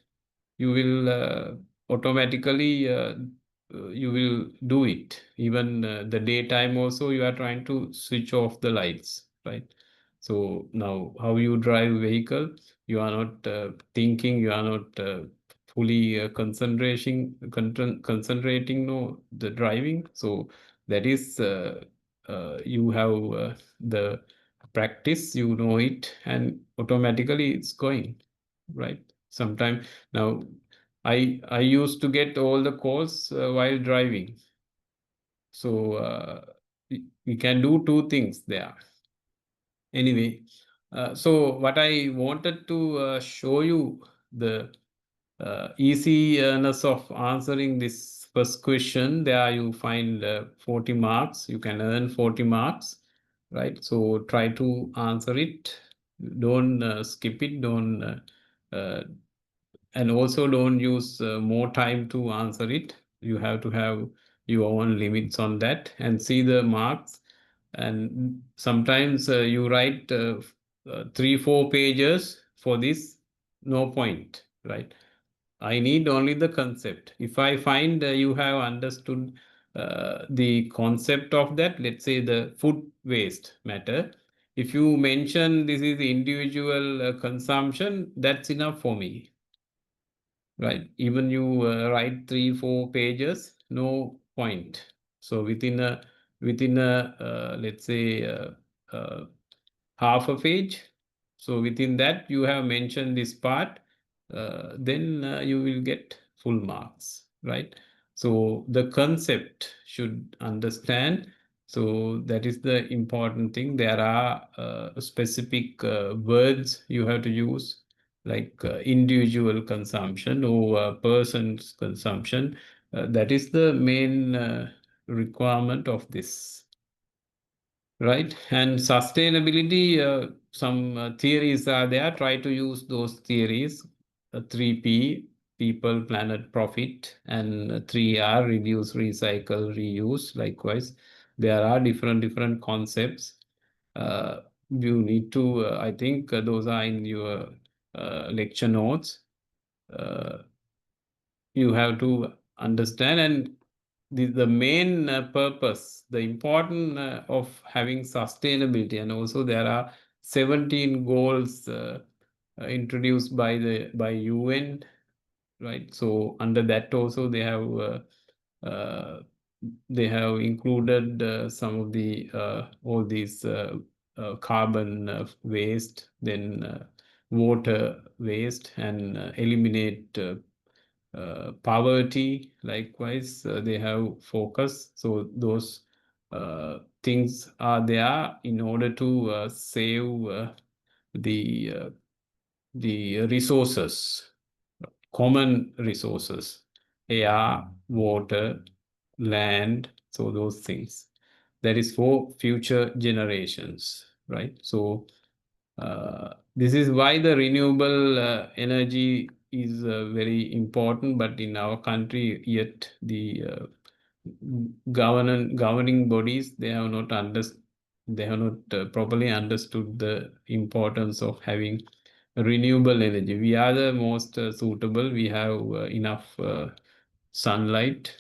you will automatically you will do it. Even the daytime also, you are trying to switch off the lights, right? So now how you drive vehicle, you are not thinking, you are not fully concentrating no the driving. So that is you have the practice, you know it, and automatically it's going, right? Sometimes now I used to get all the calls while driving. So we can do two things there. Anyway, so what I wanted to show you the easiness of answering this first question. There you find 40 marks. You can earn 40 marks, right? So try to answer it. Don't skip it. Don't and also don't use more time to answer it. You have to have your own limits on that and see the marks. And sometimes you write 3-4 pages for this, no point, right? I need only the concept. If I find you have understood the concept of that, let's say the food waste matter, if you mention this is individual consumption, that's enough for me, right? Even you write 3-4 pages, no point. So within a let's say half a page, so within that you have mentioned this part, then you will get full marks, right? So the concept should understand. So that is the important thing. There are specific words you have to use, like individual consumption or person's consumption. That is the main requirement of this, right? And sustainability, some theories are there. Try to use those theories. 3P, people, planet, profit, and 3R, reduce, recycle, reuse. Likewise, there are different concepts. You need to, I think those are in your lecture notes. you have to understand. And the main purpose, the important of having sustainability, and also there are 17 goals introduced by UN, right? So under that also they have included some of the all these carbon waste, then water waste, and eliminate poverty. Likewise, they have focus. So those things are there in order to save the resources, common resources, air, water, land. So those things. That is for future generations, right? So this is why the renewable energy is very important, but in our country yet the governing bodies, they have not properly understood the importance of having renewable energy. We are the most suitable. We have enough sunlight.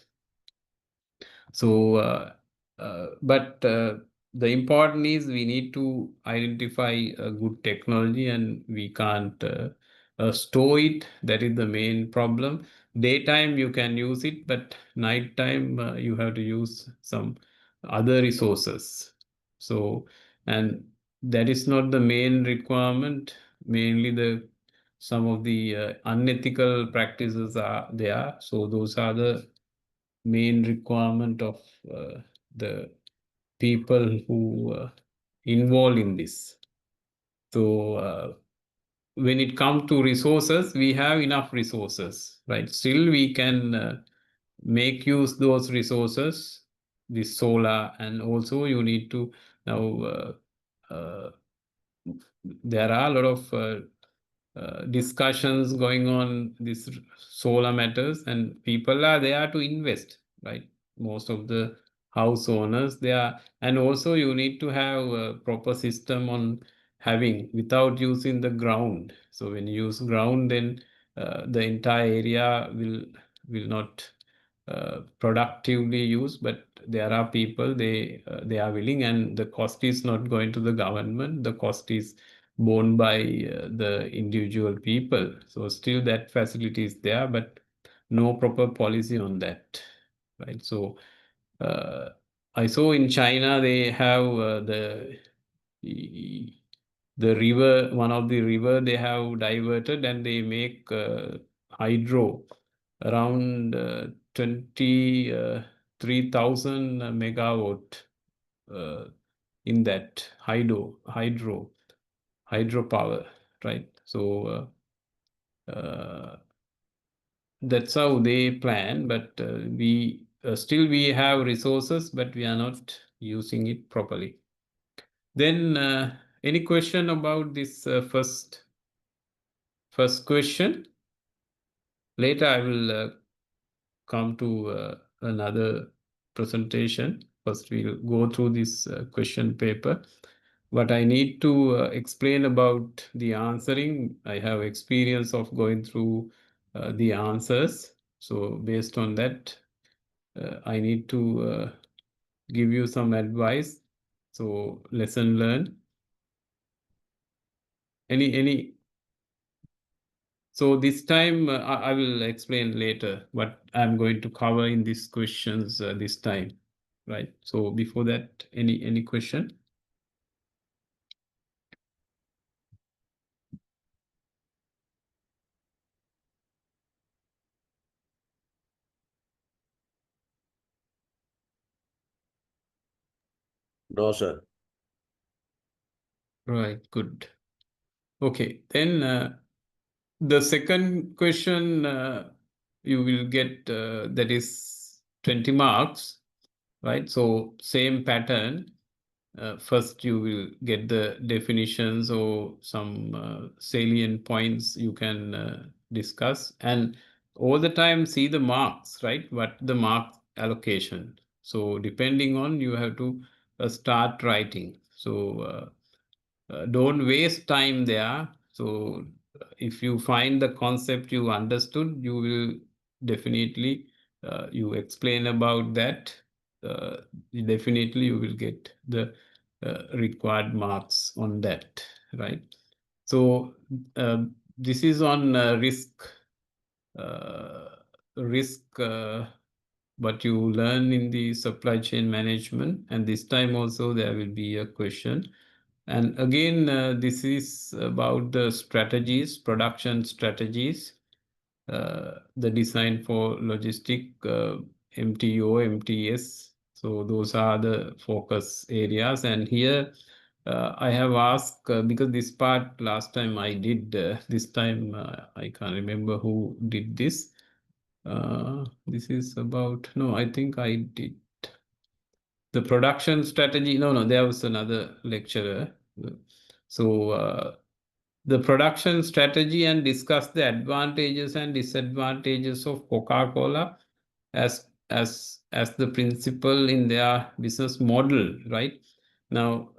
So, but the important is we need to identify a good technology, and we can't store it. That is the main problem. Daytime you can use it, but nighttime you have to use some other resources. So, and that is not the main requirement. Mainly some of the unethical practices are there. So those are the main requirement of the people who involved in this. So when it comes to resources, we have enough resources, right? Still we can make use those resources, the solar, and also you need to now there are a lot of discussions going on this solar matters, and people are there to invest, right? Most of the house owners they are, and also you need to have a proper system on having without using the ground. So when you use ground, then the entire area will not productively used, but there are people they are willing, and the cost is not going to the government. The cost is borne by the individual people. So still that facility is there, but no proper policy on that, right? So I saw in China they have the river, one of the river they have diverted, and they make hydro around 23,000 megawatt in that hydropower, right? So that's how they plan, but we still we have resources, but we are not using it properly. Then any question about this first question? Later I will come to another presentation. First we'll go through this question paper. What I need to explain about the answering, I have experience of going through the answers. So based on that, I need to give you some advice. So lesson learned. Any So this time I will explain later what I'm going to cover in these questions this time, right? So before that, any question? No, sir. Right, good. Okay, then the second question you will get that is 20 marks, right? So same pattern. First you will get the definitions or some salient points you can discuss, and all the time see the marks, right? What the mark allocation. So depending on, you have to start writing. So don't waste time there. So if you find the concept you understood, you will definitely, you explain about that, definitely you will get the required marks on that, right? So this is on risk, but you learn in the supply chain management, and this time also there will be a question. And again, this is about the strategies, production strategies, the design for logistic, MTO, MTS. So those are the focus areas. And here I have asked, because this part last time I did, this time I can't remember who did this. This is about, no, I think I did the production strategy. No, there was another lecturer. So the production strategy and discuss the advantages and disadvantages of Coca-Cola as the principle in their business model, right? Now,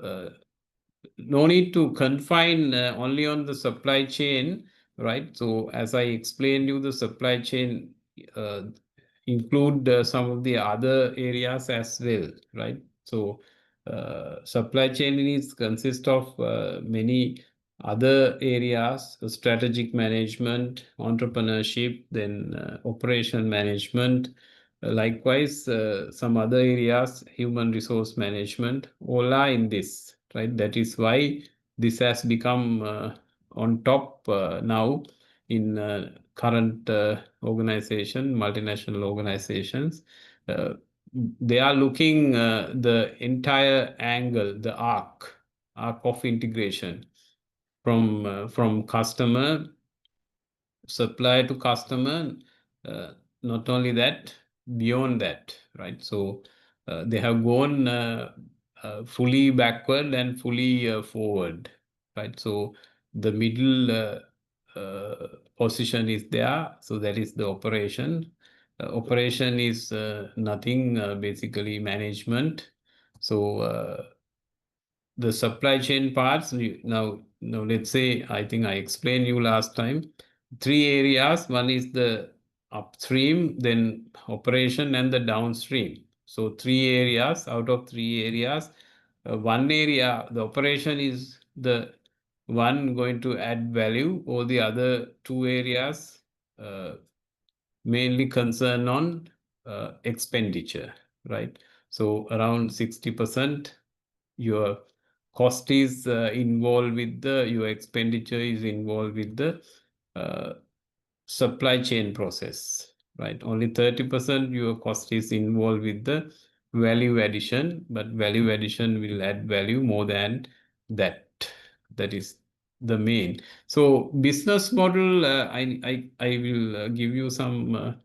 no need to confine only on the supply chain, right? So as I explained you, the supply chain include some of the other areas as well, right? So supply chain is consist of many other areas: strategic management, entrepreneurship, then operation management. Likewise, some other areas, human resource management, all are in this, right? That is why this has become on top now in current organization, multinational organizations. They are looking the entire angle, the arc of integration from customer, supply to customer, not only that, beyond that, right? So they have gone fully backward and fully forward, right? So the middle position is there. So that is the operation. Operation is nothing, basically management. So the supply chain parts, now let's say, I think I explained you last time, 3 areas. One is the upstream, then operation, and the downstream. So 3 areas. Out of 3 areas, one area, the operation, is the one going to add value, or the other 2 areas mainly concern on expenditure, right? So around 60% your cost is involved with your expenditure is involved with the supply chain process, right? Only 30% your cost is involved with the value addition, but value addition will add value more than that. That is the main. So business model, I will give you some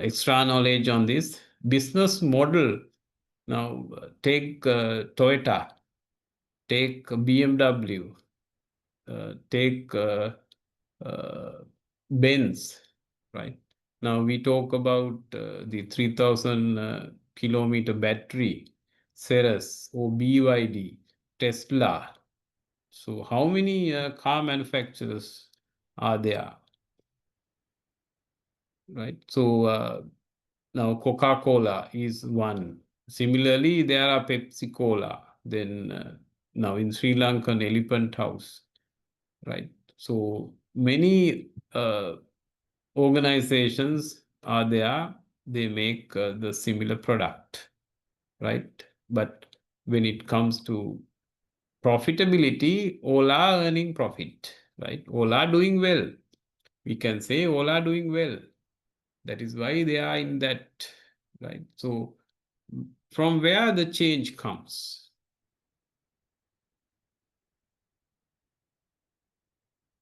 extra knowledge on this business model. Now, take Toyota, take BMW, take Benz, right? Now we talk about the 3000 kilometer battery, Ceres or BYD, Tesla. So how many car manufacturers are there, right? So now Coca-Cola is one. Similarly, there are Pepsi-Cola. Then now in Sri Lankan, Elephant House, right? So many organizations are there. They make the similar product, right? But when it comes to profitability, all are earning profit, right? All are doing well. We can say all are doing well. That is why they are in that, right? So from where the change comes?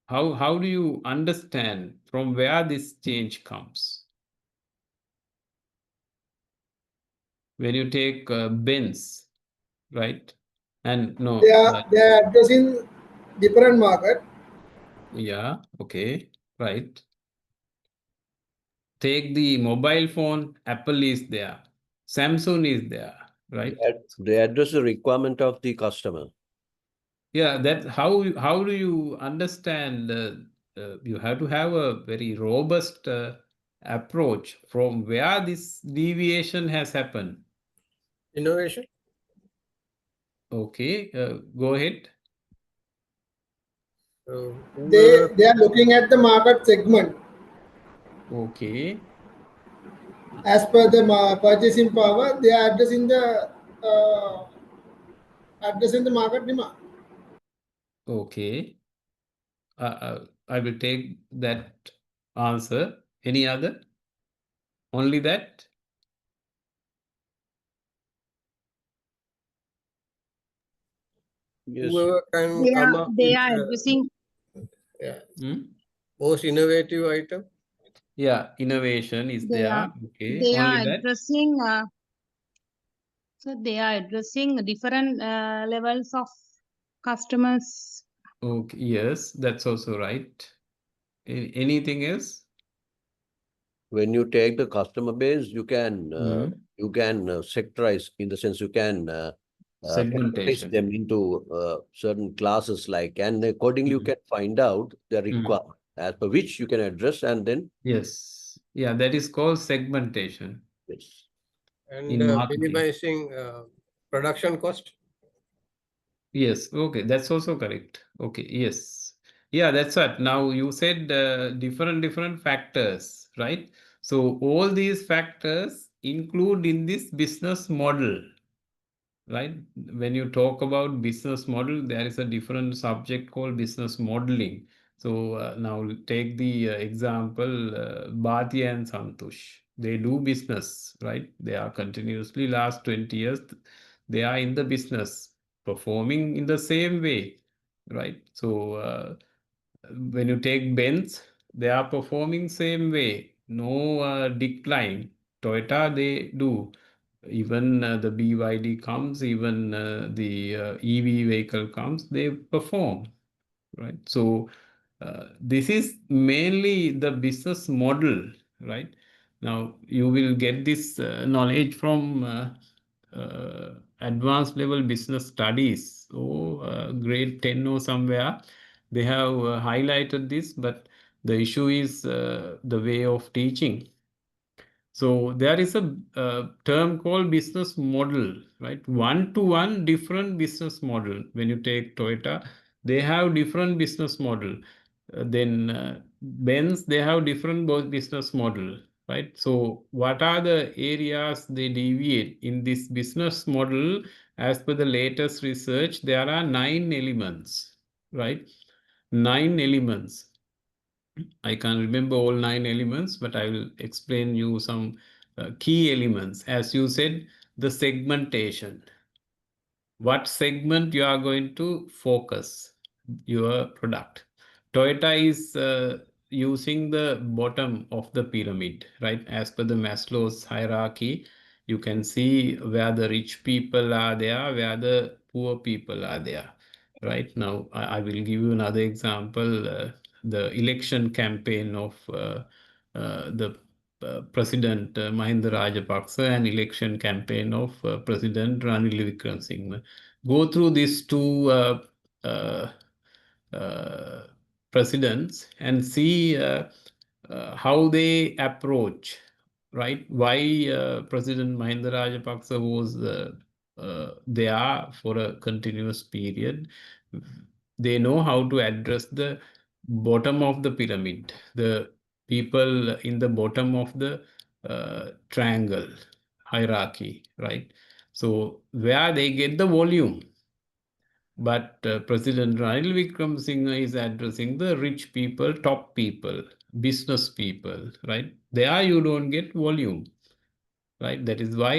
How do you understand from where this change comes? When you take Benz, right? And no, They are addressing different market. yeah, okay, right. Take the mobile phone, Apple is there, Samsung is there, right? They address the requirement of the customer. Yeah, that how do you understand? You have to have a very robust approach from where this deviation has happened. Innovation. Okay, go ahead. So They are looking at the market segment Okay, as per the purchasing power. They are addressing the market demand. okay. I will take that answer. Any other? Only that? Yes. whoever can come up They with are addressing, yeah, Hmm? most innovative item. Yeah, innovation is there. Okay, they only are that. addressing, so they are addressing different levels of customers. Okay, yes, that's also right. Anything else? When you take the customer base, you can Hmm. sectorize, in the sense you can categorize Segmentation. them into certain classes, like, and accordingly you Mhm. can find out the Mm. requirement as per which you can address, and then Yes. Yeah, that is called segmentation yes. And in marketing. minimizing production cost. Yes, okay, that's also correct. Okay, yes. Yeah, that's what. Now you said different factors, right? So all these factors include in this business model, right? When you talk about business model, there is a different subject called business modeling. So now take the example, Bhatia and Santosh. They do business, right? They are continuously last 20 years. They are in the business, performing in the same way, right? So when you take Benz, they are performing same way, no decline. Toyota, they do. Even the BYD comes, even the EV vehicle comes, they perform, right? So this is mainly the business model, right? Now you will get this knowledge from advanced level business studies. So grade 10 or somewhere, they have highlighted this, but the issue is the way of teaching. So there is a term called business model, right? One-to-one different business model. When you take Toyota, they have different business model. Then Benz, they have different business model, right? So what are the areas they deviate in this business model? As per the latest research, there are 9 elements, right? 9 elements. I can't remember all 9 elements, but I will explain you some key elements. As you said, the segmentation. What segment you are going to focus your product. Toyota is using the bottom of the pyramid, right? As per the Maslow's hierarchy, you can see where the rich people are there, where the poor people are there. Right now, I will give you another example. The election campaign of the President Mahinda Rajapaksa and election campaign of President Ranil Wickremesinghe. Go through these two uh, uh, presidents and see how they approach, right? Why President Mahinda Rajapaksa was there for a continuous period. They know how to address the bottom of the pyramid, the people in the bottom of the triangle hierarchy, right? So where they get the volume. But President Ranil Wickremesinghe is addressing the rich people, top people, business people, right? There you don't get volume, right? That is why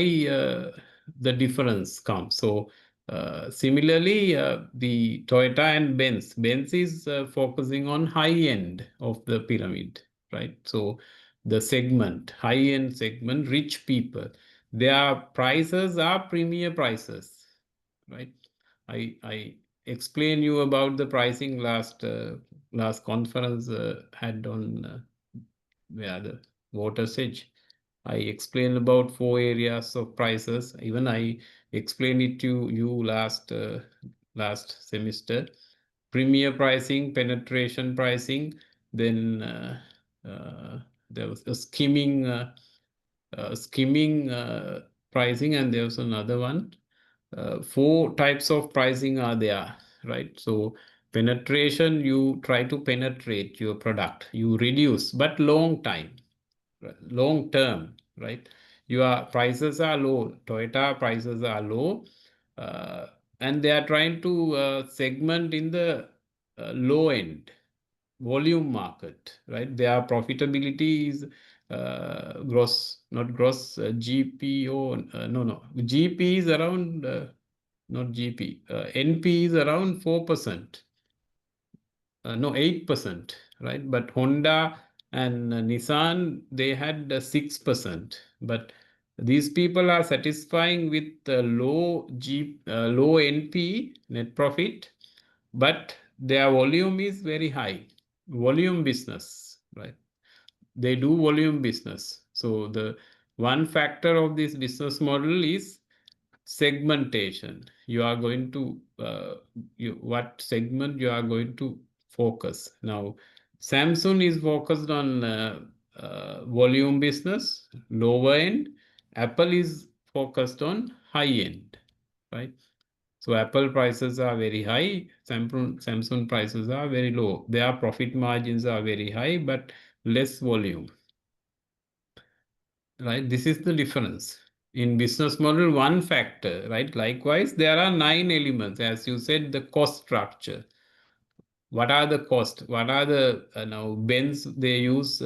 the difference comes. So similarly, the Toyota and Benz is focusing on high end of the pyramid, right? So the segment, high end segment, rich people, their prices are premier prices, right? I explained you about the pricing last conference had on where the water's edge. I explained about 4 areas of prices. Even I explained it to you last last semester. Premier pricing, penetration pricing, then there was a skimming pricing, and there was another one. 4 types of pricing are there, right? So penetration, you try to penetrate your product, you reduce, but long term, right? Your prices are low, Toyota prices are low, and they are trying to segment in the low end volume market, right? Their profitability is GPO, no, GP is around, not GP, NP is around 4%, no, 8%, right? But Honda and Nissan, they had 6%, but these people are satisfying with low NP, net profit, but their volume is very high. Volume business, right? They do volume business. So the one factor of this business model is segmentation. You are going to what segment you are going to focus. Now, Samsung is focused on volume business, lower end. Apple is focused on high end, right? So Apple prices are very high, Samsung prices are very low. Their profit margins are very high, but less volume, right? This is the difference. In business model, one factor, right? Likewise, there are 9 elements. As you said, the cost structure. What are the costs? What are the now Benz? They use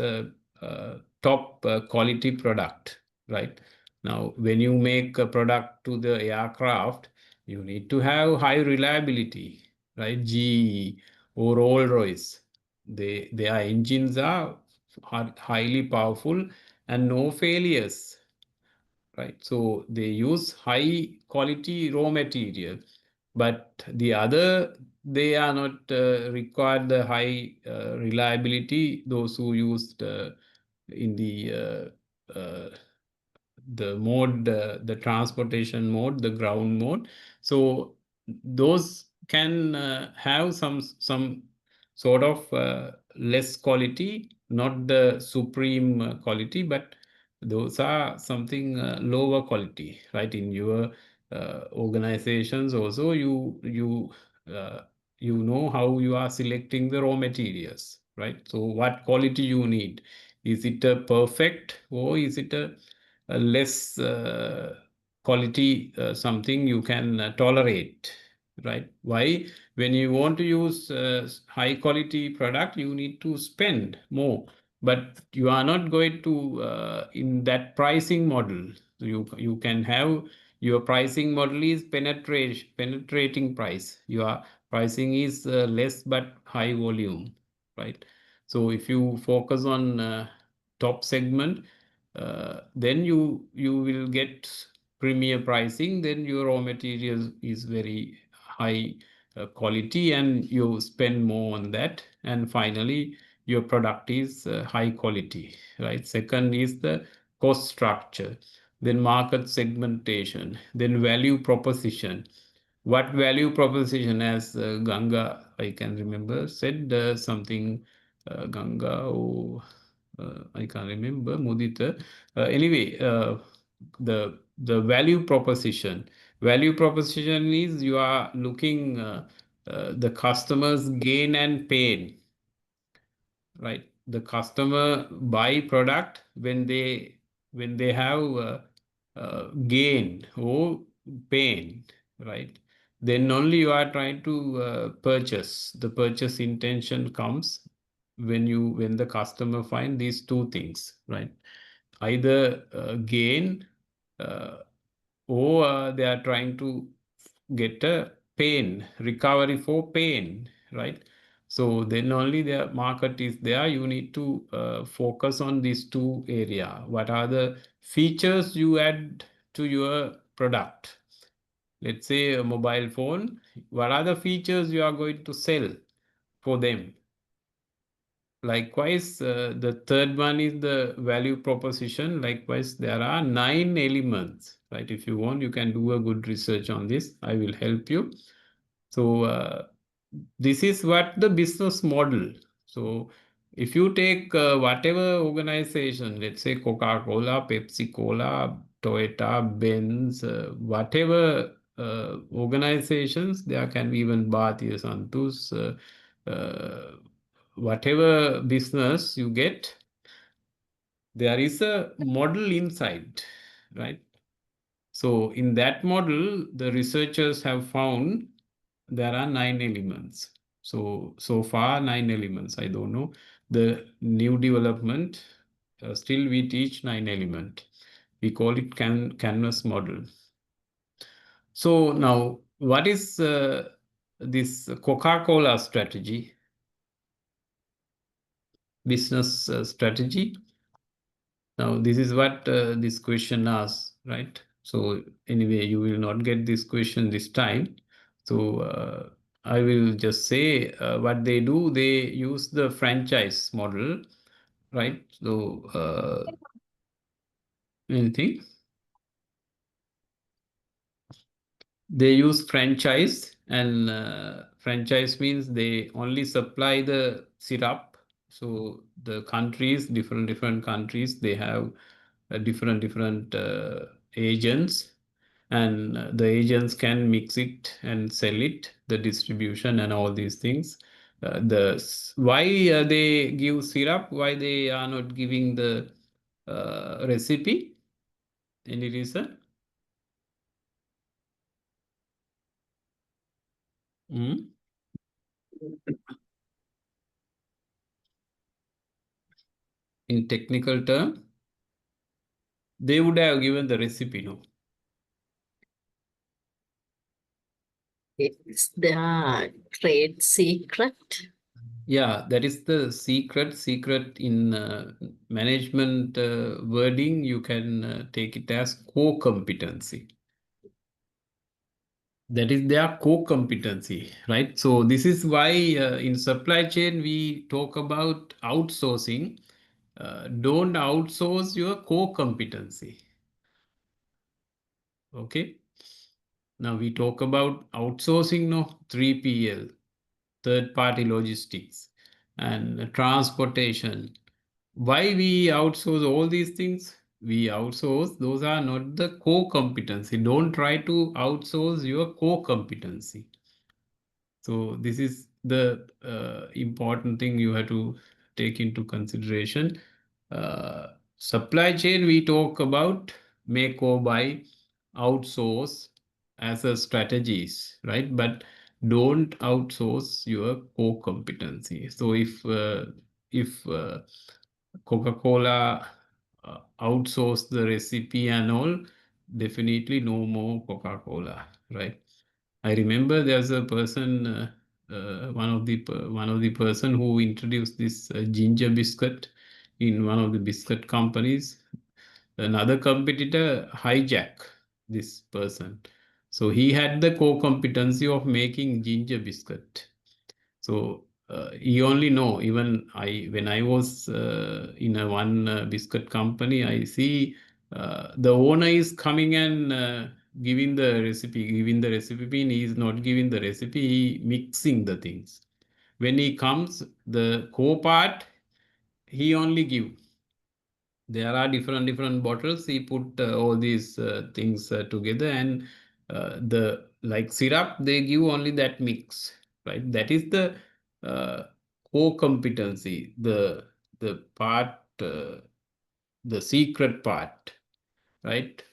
top quality product, right? Now, when you make a product to the aircraft, you need to have high reliability, right? GE or Rolls-Royce, their engines are highly powerful and no failures, right? So they use high quality raw material, but the other, they are not required the high reliability. Those who used in the mode, the transportation mode, the ground mode. So those can have some sort of less quality, not the supreme quality, but those are something lower quality, right? In your organizations also, you know how you are selecting the raw materials, right? So what quality you need? Is it a perfect, or is it a less quality, something you can tolerate, right? Why? When you want to use high quality product, you need to spend more, but you are not going to in that pricing model. So you can have your pricing model is penetrating price. Your pricing is less but high volume, right? So if you focus on top segment, then you will get premier pricing, then your raw materials is very high quality and you spend more on that, and finally your product is high quality, right? Second is the cost structure, then market segmentation, then value proposition. What value proposition? As Ganga, I can remember, said something, Ganga, oh, I can't remember, Mudita. Anyway, the value proposition. Value proposition is you are looking the customer's gain and pain, right? The customer buy product when they have gain or pain, right? Then only you are trying to purchase. The purchase intention comes when the customer find these 2 things, right? Either gain uh, or they are trying to get a pain, recovery for pain, right? So then only the market is there. You need to focus on these 2 area. What are the features you add to your product? Let's say a mobile phone. What are the features you are going to sell for them? Likewise, the third one is the value proposition. Likewise, there are 9 elements, right? If you want, you can do a good research on this. I will help you. So this is what the business model. So if you take whatever organization, let's say Coca-Cola, Pepsi-Cola, Toyota, Benz, whatever organizations, there can be even Bharatiya Santus, whatever business you get, there is a model inside, right? So in that model, the researchers have found there are 9 elements. So far 9 elements. I don't know. The new development, still we teach 9 element. We call it canvas model. So now, what is this Coca-Cola strategy? Business strategy? Now, this is what this question asks, right? So anyway, you will not get this question this time. So I will just say what they do. They use the franchise model, right? So anything? They use franchise, and franchise means they only supply the syrup. So the countries, different countries, they have different agents, and the agents can mix it and sell it, the distribution and all these things. Why they give syrup? Why they are not giving the recipe? Any reason? Mm? In technical term, they would have given the recipe, no? It's their trade secret. Yeah, that is the secret. Secret in management wording, you can take it as core competency. That is their core competency, right? So this is why in supply chain we talk about outsourcing. Don't outsource your core competency. Okay. Now we talk about outsourcing, no, 3PL, third party logistics, and transportation. Why we outsource all these things? We outsource, those are not the core competency. Don't try to outsource your core competency. So this is the important thing you have to take into consideration. Supply chain, we talk about make or buy, outsource as a strategies, right? But don't outsource your core competency. So if Coca-Cola outsource the recipe and all, definitely no more Coca-Cola, right? I remember there's a person, one of the person who introduced this ginger biscuit in one of the biscuit companies. Another competitor hijack this person. So he had the core competency of making ginger biscuit. So he only know, even when I was in a one biscuit company, I see the owner is coming and giving the recipe. Giving the recipe mean he is not giving the recipe, he mixing the things. When he comes, the core part he only give. There are different bottles. He put all these things together, and the like syrup they give only that mix, right? That is the uh, core competency, the part, the secret part, right?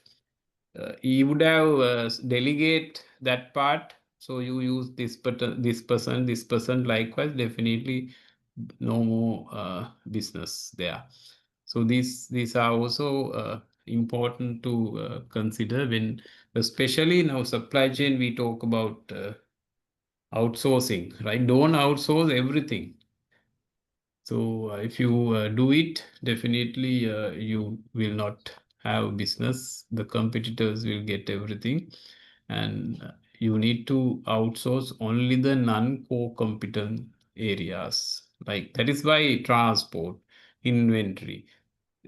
You would have delegate that part. So you use this person likewise, definitely no more business there. So these are also important to consider when, especially now supply chain, we talk about outsourcing, right? Don't outsource everything. So if you do it, definitely you will not have business. The competitors will get everything, and you need to outsource only the non-core competent areas. Like that is why transport, inventory.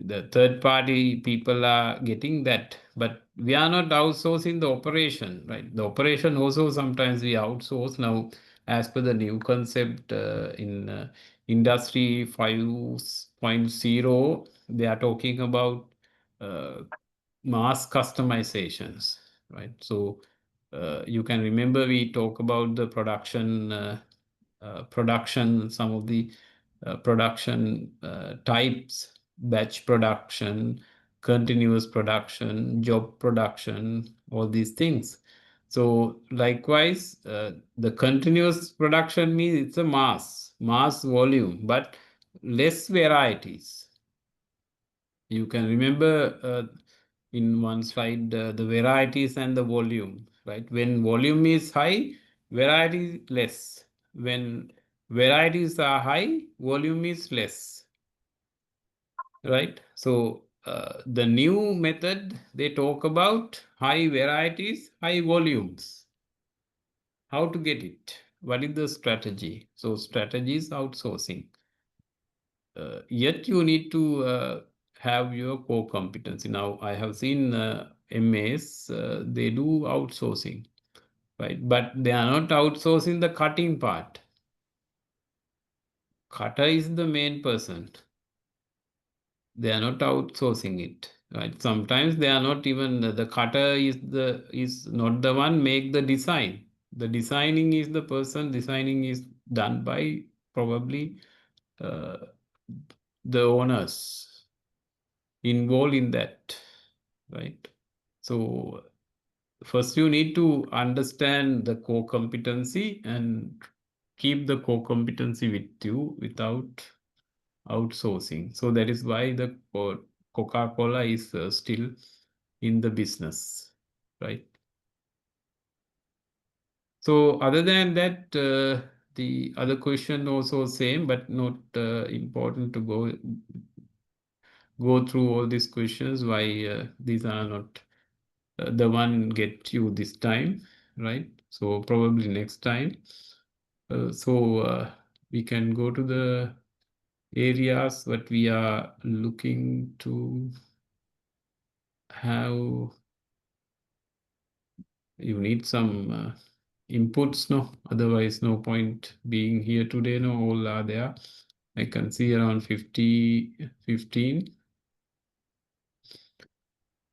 the third party people are getting that, but we are not outsourcing the operation, right? The operation also sometimes we outsource now as per the new concept in industry 5.0, they are talking about mass customizations, right? So you can remember we talk about the production, some of the production types, batch production, continuous production, job production, all these things. So likewise, the continuous production means it's a mass volume, but less varieties. You can remember in one slide the varieties and the volume, right? When volume is high, variety is less. When varieties are high, volume is less, right? So the new method, they talk about high varieties, high volumes. How to get it? What is the strategy? So strategy is outsourcing. Yet you need to have your core competency. Now, I have seen MAs, they do outsourcing, right? But they are not outsourcing the cutting part. Cutter is the main person. They are not outsourcing it, right? Sometimes they are not even, the cutter is not the one make the design. The designing is the person, designing is done by probably the owners involved in that, right? So first you need to understand the core competency and keep the core competency with you without outsourcing. So that is why the Coca-Cola is still in the business, right? So other than that, the other question also same, but not important to go through all these questions, why these are not the one get you this time, right? So probably next time. So we can go to the areas that we are looking to have. You need some inputs, no? Otherwise, no point being here today, no? All are there. I can see around 15.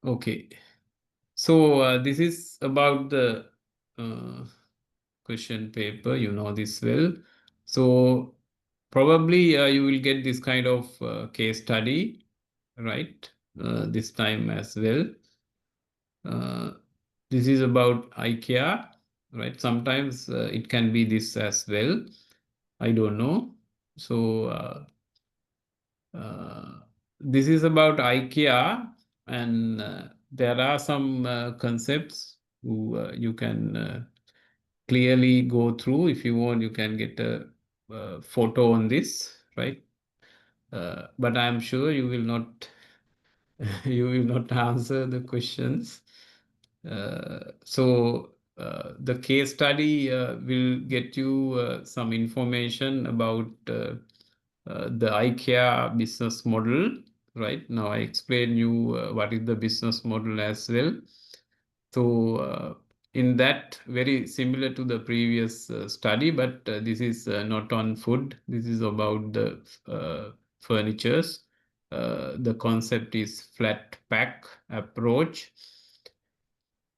Okay. So this is about the question paper, you know this well. So probably you will get this kind of case study, right? This time as well. This is about IKEA, right? Sometimes it can be this as well. I don't know. So this is about IKEA, and there are some concepts you can clearly go through. If you want, you can get a photo on this, right? But I'm sure you will not you will not answer the questions. So the case study will get you some information about the IKEA business model, right? Now I explain you what is the business model as well. So in that, very similar to the previous study, but this is not on food. This is about the furnitures. The concept is flat pack approach.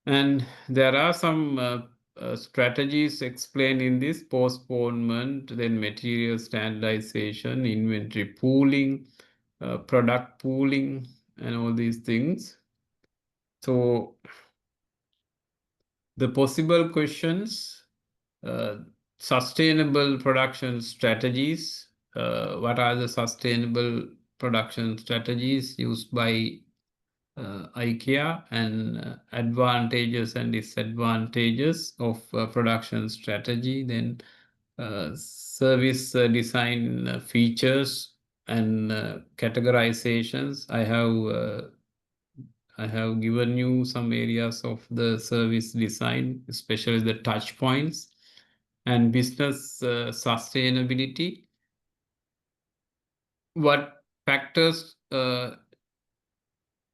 And there are some strategies explained in this: postponement, then material standardization, inventory pooling, product pooling, and all these things. So the possible questions, sustainable production strategies. What are the sustainable production strategies used by IKEA, and advantages and disadvantages of production strategy? Then service design features and categorizations. I have given you some areas of the service design, especially the touch points, and business sustainability. What factors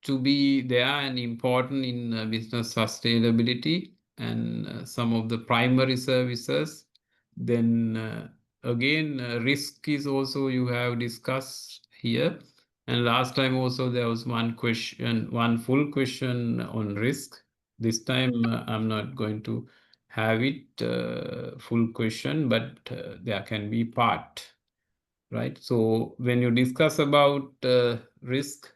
to be there and important in business sustainability and some of the primary services. Then again, risk is also you have discussed here. And last time also there was one question, one full question on risk. This time I'm not going to have it full question, but there can be part, right? So when you discuss about risk,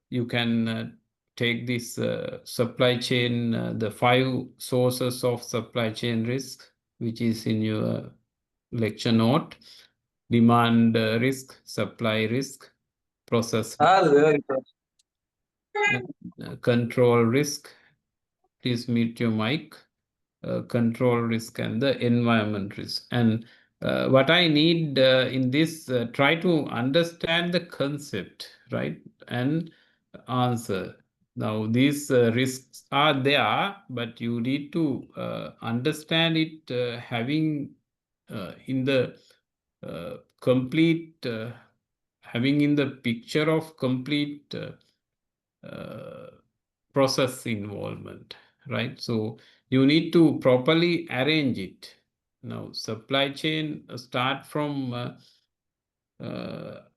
you can take this supply chain, the 5 sources of supply chain risk, which is in your lecture note: demand risk, supply risk, process and control risk. Please mute your mic. Control risk and the environment risk. And what I need in this, try to understand the concept, right? And answer. Now, these risks are there, but you need to understand it having in the complete, having in the picture of complete process involvement, right? So you need to properly arrange it. Now, supply chain start from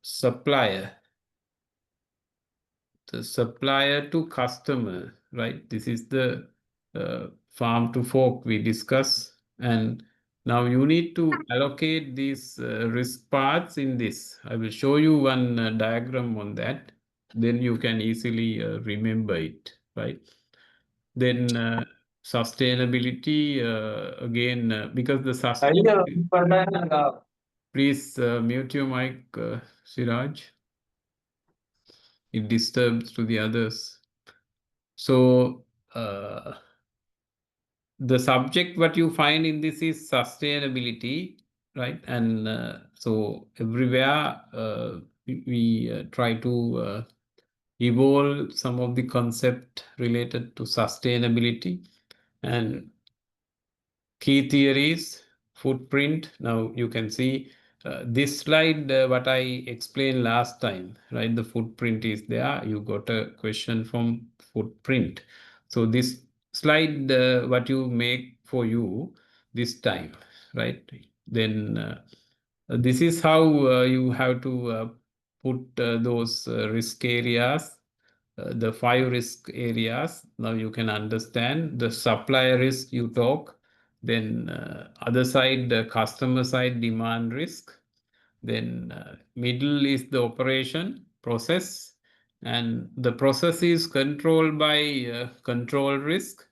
supplier, the supplier to customer, right? This is the farm to fork we discuss. And now you need to allocate these risk parts in this. I will show you one diagram on that. Then you can easily remember it, right? Then sustainability, again, because the sustainability, please mute your mic, Siraj. It disturbs to the others. So the subject what you find in this is sustainability, right? And so everywhere we try to evolve some of the concept related to sustainability. And key theories, footprint. Now you can see this slide, what I explained last time, right? The footprint is there. You got a question from footprint. So this slide, what you make for you this time, right? Then this is how you have to put those risk areas, the 5 risk areas. Now you can understand the supplier risk you talk, then other side, the customer side demand risk, then middle is the operation process, and the process is controlled by control risk,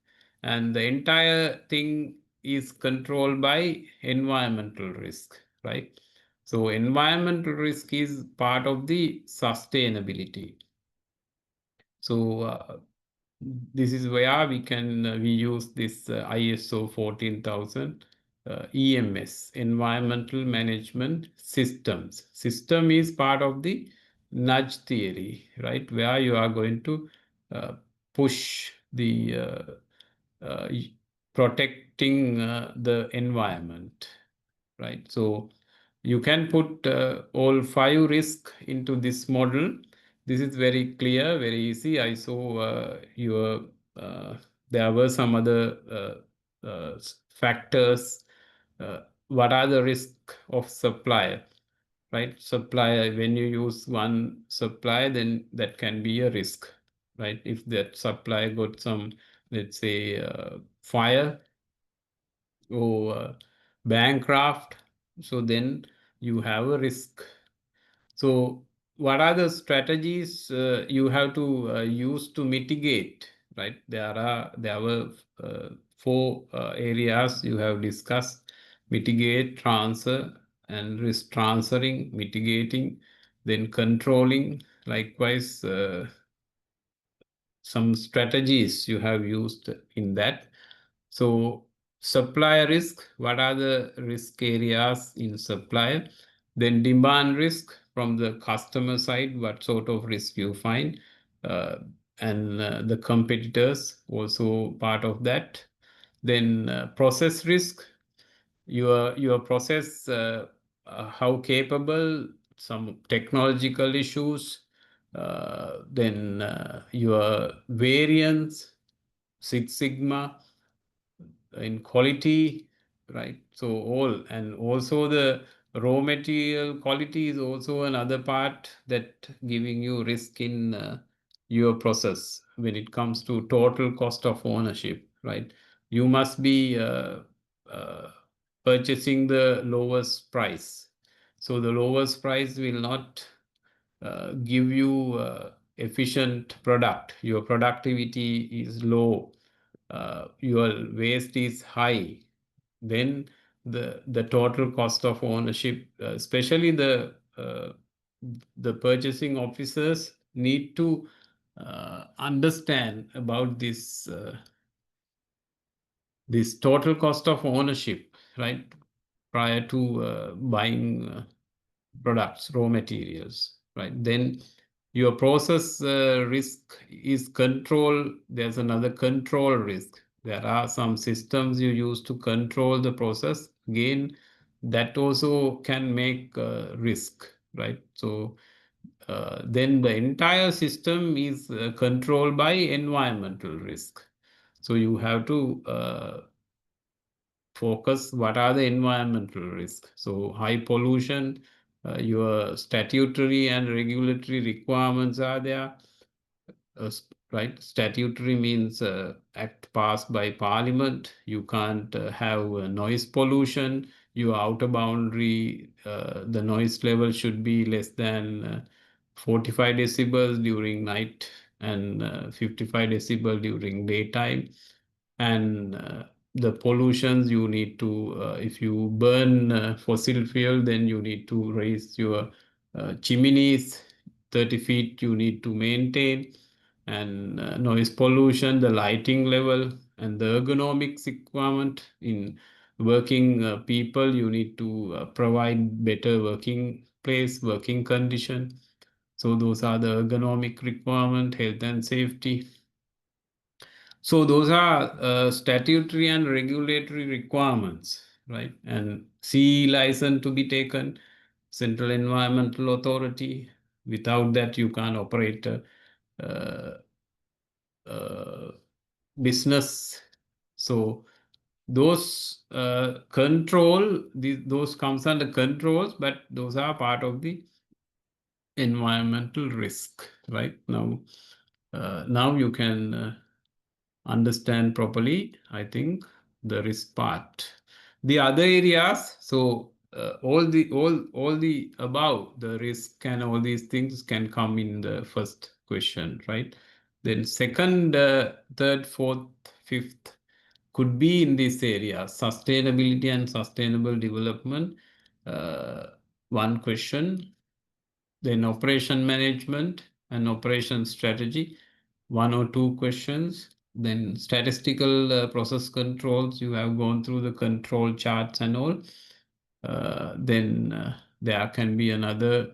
and the entire thing is controlled by environmental risk, right? So environmental risk is part of the sustainability. So this is where we can we use this ISO 14000 EMS, Environmental Management Systems. System is part of the nudge theory, right? Where you are going to push the protecting the environment, right? So you can put all 5 risks into this model. This is very clear, very easy. I saw your, there were some other factors. What are the risks of supplier, right? Supplier, when you use one supplier, then that can be a risk, right? If that supplier got some, let's say, fire or bankrupt, so then you have a risk. So what are the strategies you have to use to mitigate, right? There were 4 areas you have discussed: mitigate, transfer, and risk transferring, mitigating, then controlling. Likewise, some strategies you have used in that. So supplier risk, what are the risk areas in supplier? Then demand risk from the customer side, what sort of risk you find? And the competitors also part of that. Then process risk, your process, how capable, some technological issues, then your variance, Six Sigma in quality, right? So all, and also the raw material quality is also another part that giving you risk in your process when it comes to total cost of ownership, right? You must be purchasing the lowest price. So the lowest price will not give you efficient product. Your productivity is low, your waste is high, then the total cost of ownership, especially the purchasing officers need to understand about this total cost of ownership, right? Prior to buying products, raw materials, right? Then your process risk is control. There's another control risk. There are some systems you use to control the process. Again, that also can make risk, right? So then the entire system is controlled by environmental risk. So you have to focus what are the environmental risks. So high pollution, your statutory and regulatory requirements are there, right? Statutory means act passed by parliament. You can't have noise pollution. Your outer boundary, the noise level should be less than 45 decibels during night and 55 decibel during daytime. And the pollutions you need to, if you burn fossil fuel, then you need to raise your chimneys 30 feet you need to maintain, and noise pollution, the lighting level, and the ergonomics requirement in working people. You need to provide better working place, working condition. So those are the ergonomic requirement, health and safety. So those are statutory and regulatory requirements, right? And CE license to be taken, Central Environmental Authority. Without that, you can't operate business. So those those comes under controls, but those are part of the environmental risk, right? Now you can understand properly, I think, the risk part. The other areas, so all the above, the risk and all these things can come in the first question, right? Then second, third, fourth, fifth could be in this area, sustainability and sustainable development. One question. Then operation management and operation strategy, one or two questions. Then statistical process controls, you have gone through the control charts and all. Then there can be another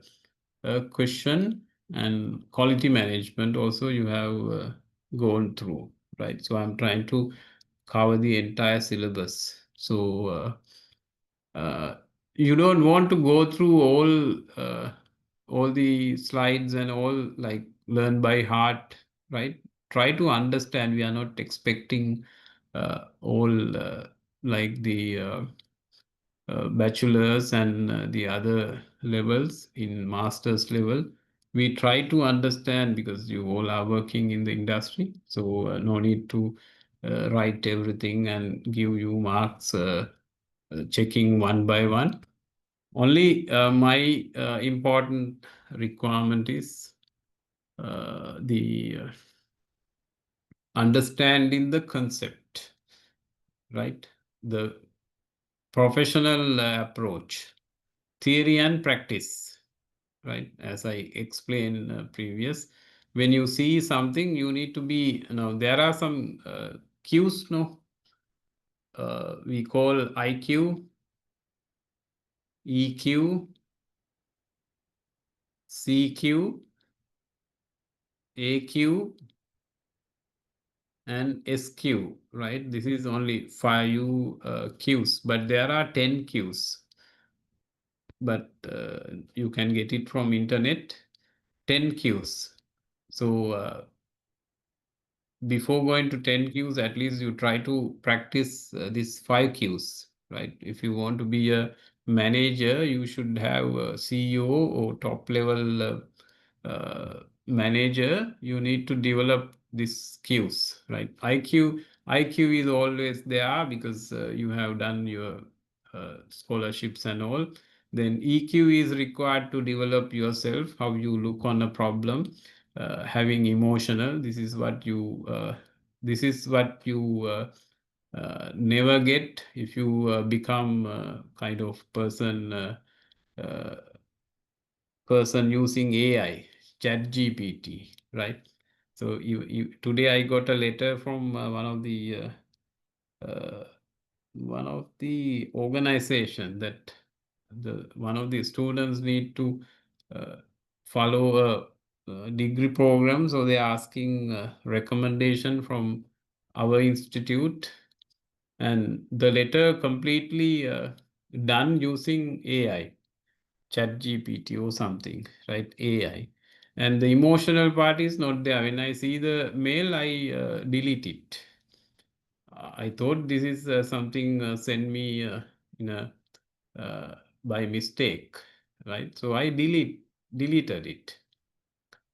question, and quality management also you have gone through, right? So I'm trying to cover the entire syllabus. So you don't want to go through all the slides and all, like learn by heart, right? Try to understand. We are not expecting all like the bachelor's and the other levels in master's level. We try to understand because you all are working in the industry. So no need to write everything and give you marks checking one by one. Only my important requirement is the understanding the concept, right? The professional approach, theory and practice, right? As I explained previous, when you see something, you need to be, there are some cues, we call IQ, EQ, CQ, AQ, and SQ, right? This is only 5 Qs, but there are 10 Qs. But you can get it from internet. 10 queues. So before going to 10 queues, at least you try to practice these 5 queues, right? If you want to be a manager, you should have a CEO or top level manager. You need to develop these queues, right? IQ is always there because you have done your scholarships and all. Then EQ is required to develop yourself, how you look on a problem. Having emotional, this is what you never get if you become kind of person using AI, chat GPT, right? So you today I got a letter from one of the organization that one of the students need to follow a degree program, so they're asking recommendation from our institute, and the letter completely done using AI, chat GPT or something, right? AI. And the emotional part is not there. When I see the mail, I delete it. I thought this is something sent me in a by mistake, right? So I deleted it.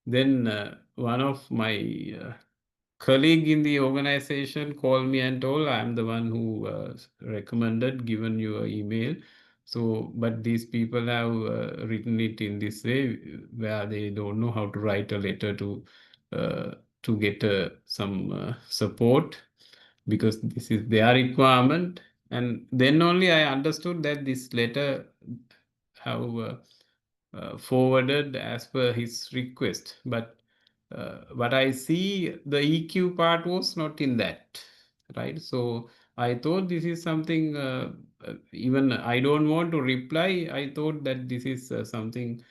Then one of my colleague in the organization called me and told, I'm the one who recommended, given your email. So, but these people have written it in this way where they don't know how to write a letter to get some support, because this is their requirement. And then only I understood that this letter have forwarded as per his request. But I see the EQ part was not in that, right? So I thought this is something, even I don't want to reply. I thought that this is something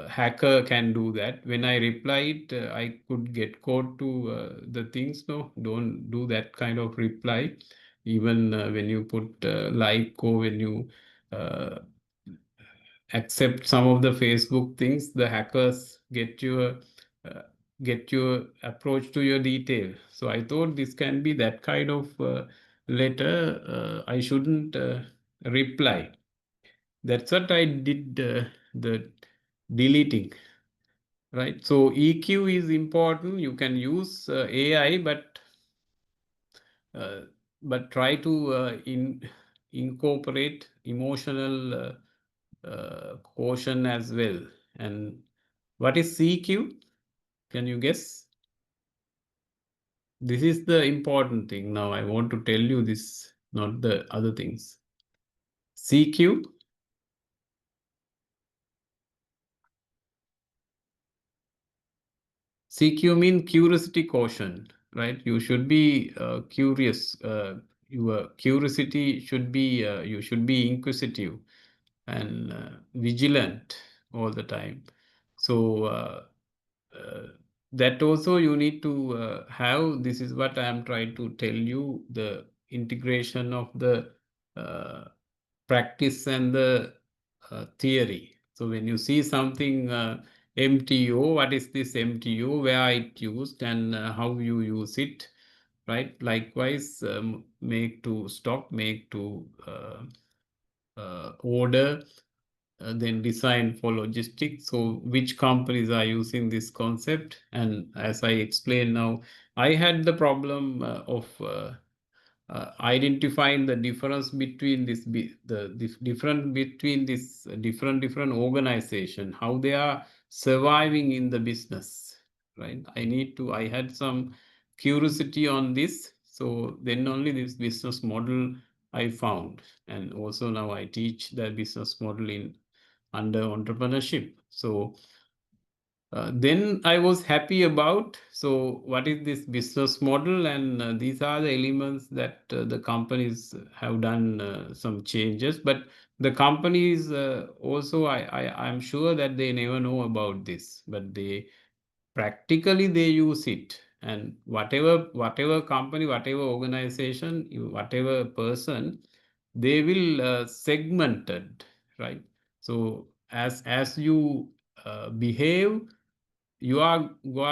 hacker can do that. When I replied, I could get caught to the things. No, don't do that kind of reply. Even when you put like, or when you accept some of the Facebook things, the hackers get your approach to your detail. So I thought this can be that kind of letter. I shouldn't reply. That's what I did, the deleting, right? So EQ is important. You can use AI, but try to incorporate emotional quotient as well. And what is CQ? Can you guess? This is the important thing. Now I want to tell you this, not the other things. CQ. CQ means curiosity quotient, right? You should be curious. Your curiosity should be, you should be inquisitive and vigilant all the time. So that also you need to have. This is what I am trying to tell you, the integration of the practice and the theory. So when you see something MTO, what is this MTO, where it used, and how you use it, right? Likewise, make to stock, make to order, then design for logistics. So which companies are using this concept? And as I explained now, I had the problem of identifying the difference between the different between this different organization, how they are surviving in the business, right? I had some curiosity on this. So then only this business model I found. And also now I teach the business model in under entrepreneurship. So then I was happy about, so what is this business model? And these are the elements that the companies have done some changes, but the companies also, I'm sure that they never know about this, but they practically they use it. And whatever company, whatever organization, whatever person, they will segmented, right? So as you behave, you are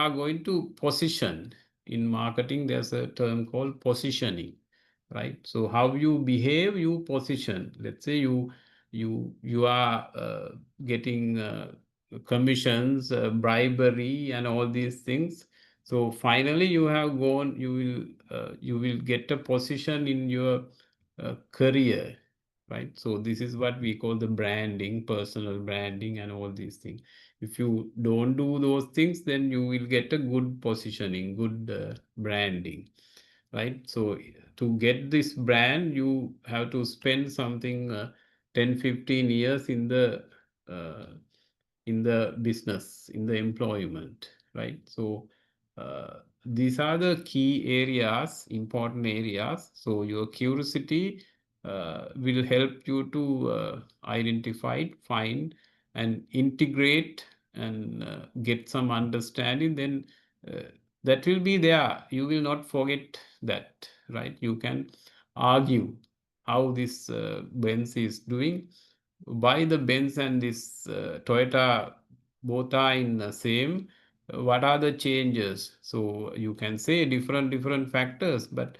going to position. In marketing, there's a term called positioning, right? So how you behave, you position. Let's say you are getting commissions, bribery, and all these things. So finally, you have gone. You will get a position in your career, right? So this is what we call the branding, personal branding, and all these things. If you don't do those things, then you will get a good positioning, good branding, right? So to get this brand, you have to spend something 10, 15 years uh, in the business, in the employment, right? So these are the key areas, important areas. So your curiosity will help you to identify, find, and integrate and get some understanding. Then that will be there. You will not forget that, right? You can argue how this Benz is doing. Why the Benz and this Toyota both are in the same? What are the changes? So you can say different factors, but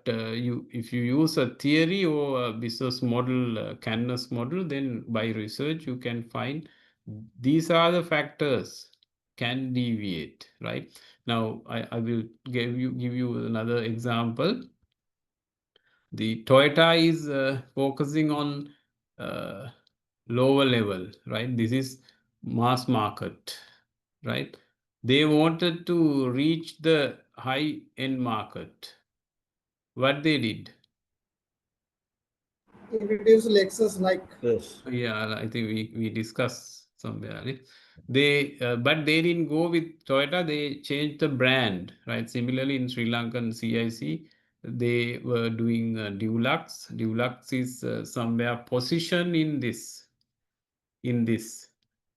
if you use a theory or a business model, canvas model, then by research you can find these are the factors can deviate, right? Now I will give you another example. The Toyota is focusing on lower level, right? This is mass market, right? They wanted to reach the high end market. What they did? Introduce Lexus like. Yes. Yeah, I think we discussed somewhere. Right? But they didn't go with Toyota. They changed the brand, right? Similarly, in Sri Lankan CIC, they were doing Dulux. Dulux is somewhere positioned in this.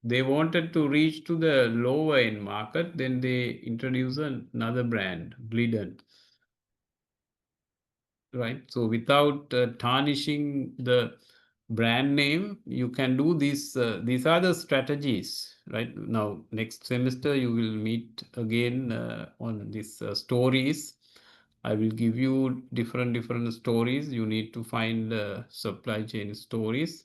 They wanted to reach to the lower end market. Then they introduced another brand, Glidden. Right. So without tarnishing the brand name, you can do these. These are the strategies. Right now, next semester you will meet again on these stories. I will give you different stories. You need to find supply chain stories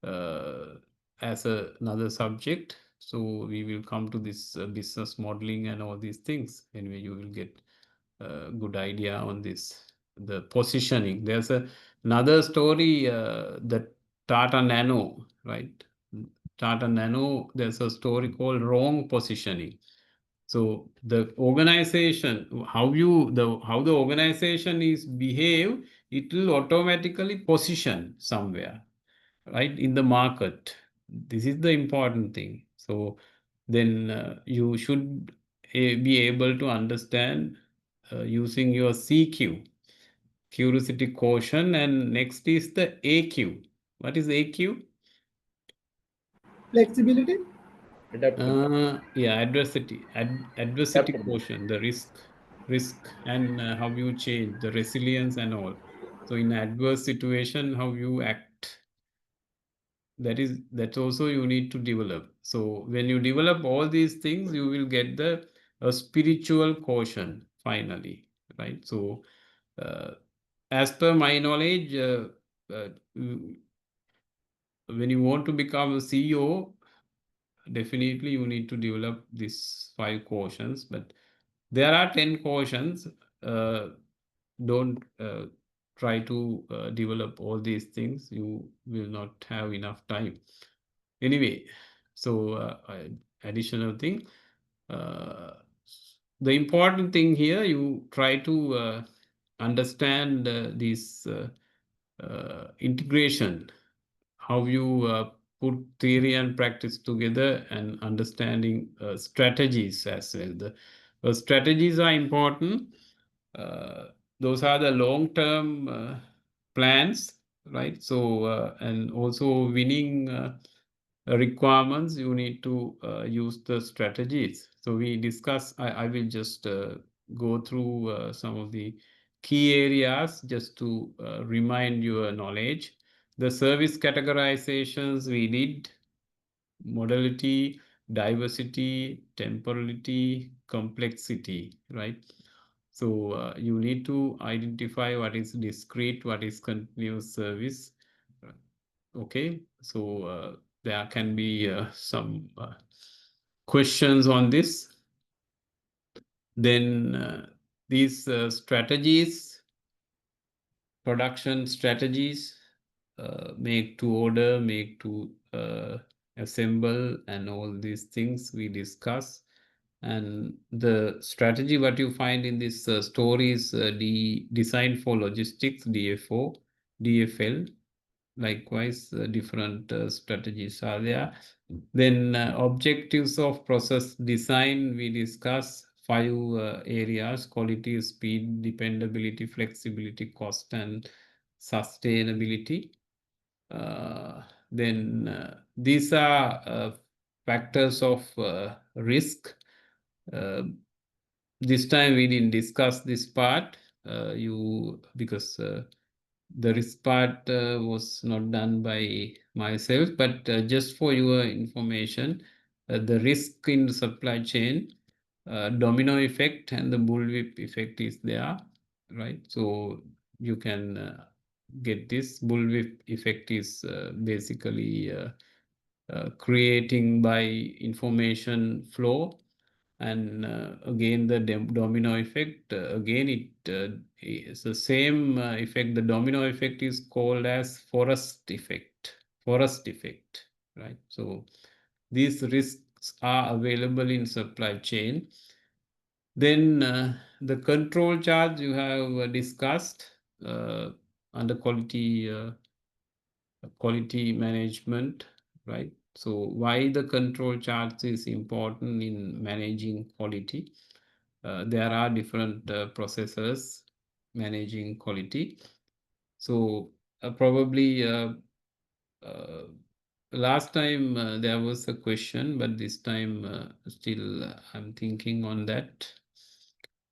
as another subject. So we will come to this business modeling and all these things. Anyway, you will get a good idea on this. The positioning. There's another story, the Tata Nano, right? Tata Nano, there's a story called wrong positioning. So the organization, how the organization is behave, it will automatically position somewhere, right, in the market. This is the important thing. So then you should be able to understand using your CQ, curiosity quotient, and next is the AQ. What is AQ? Flexibility. Yeah, adversity quotient, the risk, and how you change the resilience and all. So in adverse situation, how you act. That's also you need to develop. So when you develop all these things, you will get the spiritual quotient finally, right? So as per my knowledge, when you want to become a CEO, definitely you need to develop these 5 quotients, but there are 10 quotients. Don't try to develop all these things. You will not have enough time. Anyway, so additional thing. The important thing here, you try to understand this integration, how you put theory and practice together, and understanding strategies as well. The strategies are important. Those are the long-term plans, right? So and also winning requirements, you need to use the strategies. So we discuss. I will just go through some of the key areas just to remind your knowledge. The service categorizations we did, modality, diversity, temporality, complexity, right? So you need to identify what is discrete, what is continuous service. Okay, so there can be some questions on this. Then these strategies, production strategies, make to order, make to assemble, and all these things we discuss. And the strategy what you find in this story is design for logistics, DFO, DFL. Likewise, different strategies are there. Then objectives of process design, we discuss 5 areas: quality, speed, dependability, flexibility, cost, and sustainability. Then these are factors of risk. This time we didn't discuss this part because the risk part was not done by myself, but just for your information, the risk in the supply chain, domino effect and the bullwhip effect is there, right? So you can get this. Bullwhip effect is basically creating by information flow. And again, the domino effect, again, it is the same effect. The domino effect is called as forest effect, right? So these risks are available in supply chain. Then the control charge you have discussed under quality management, right? So why the control charts is important in managing quality? There are different processes managing quality. So probably last time there was a question, but this time still I'm thinking on that.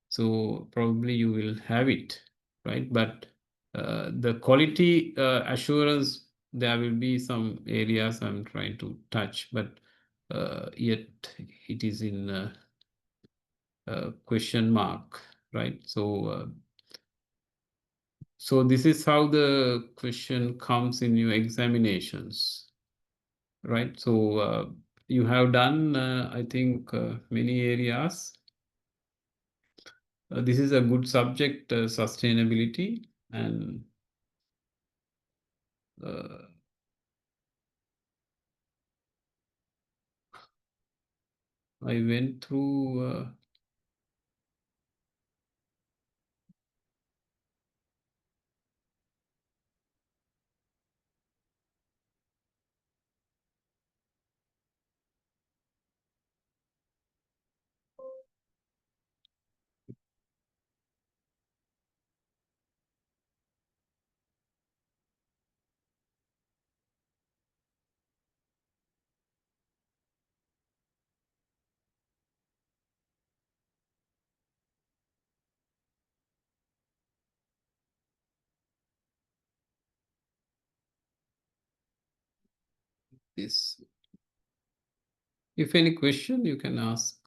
So probably you will have it, right? But the quality assurance, there will be some areas I'm trying to touch, but yet it is in question mark, right? So this is how the question comes in your examinations, right? So you have done, I think, many areas. This is a good subject, sustainability, and I went through this. If any question, you can ask.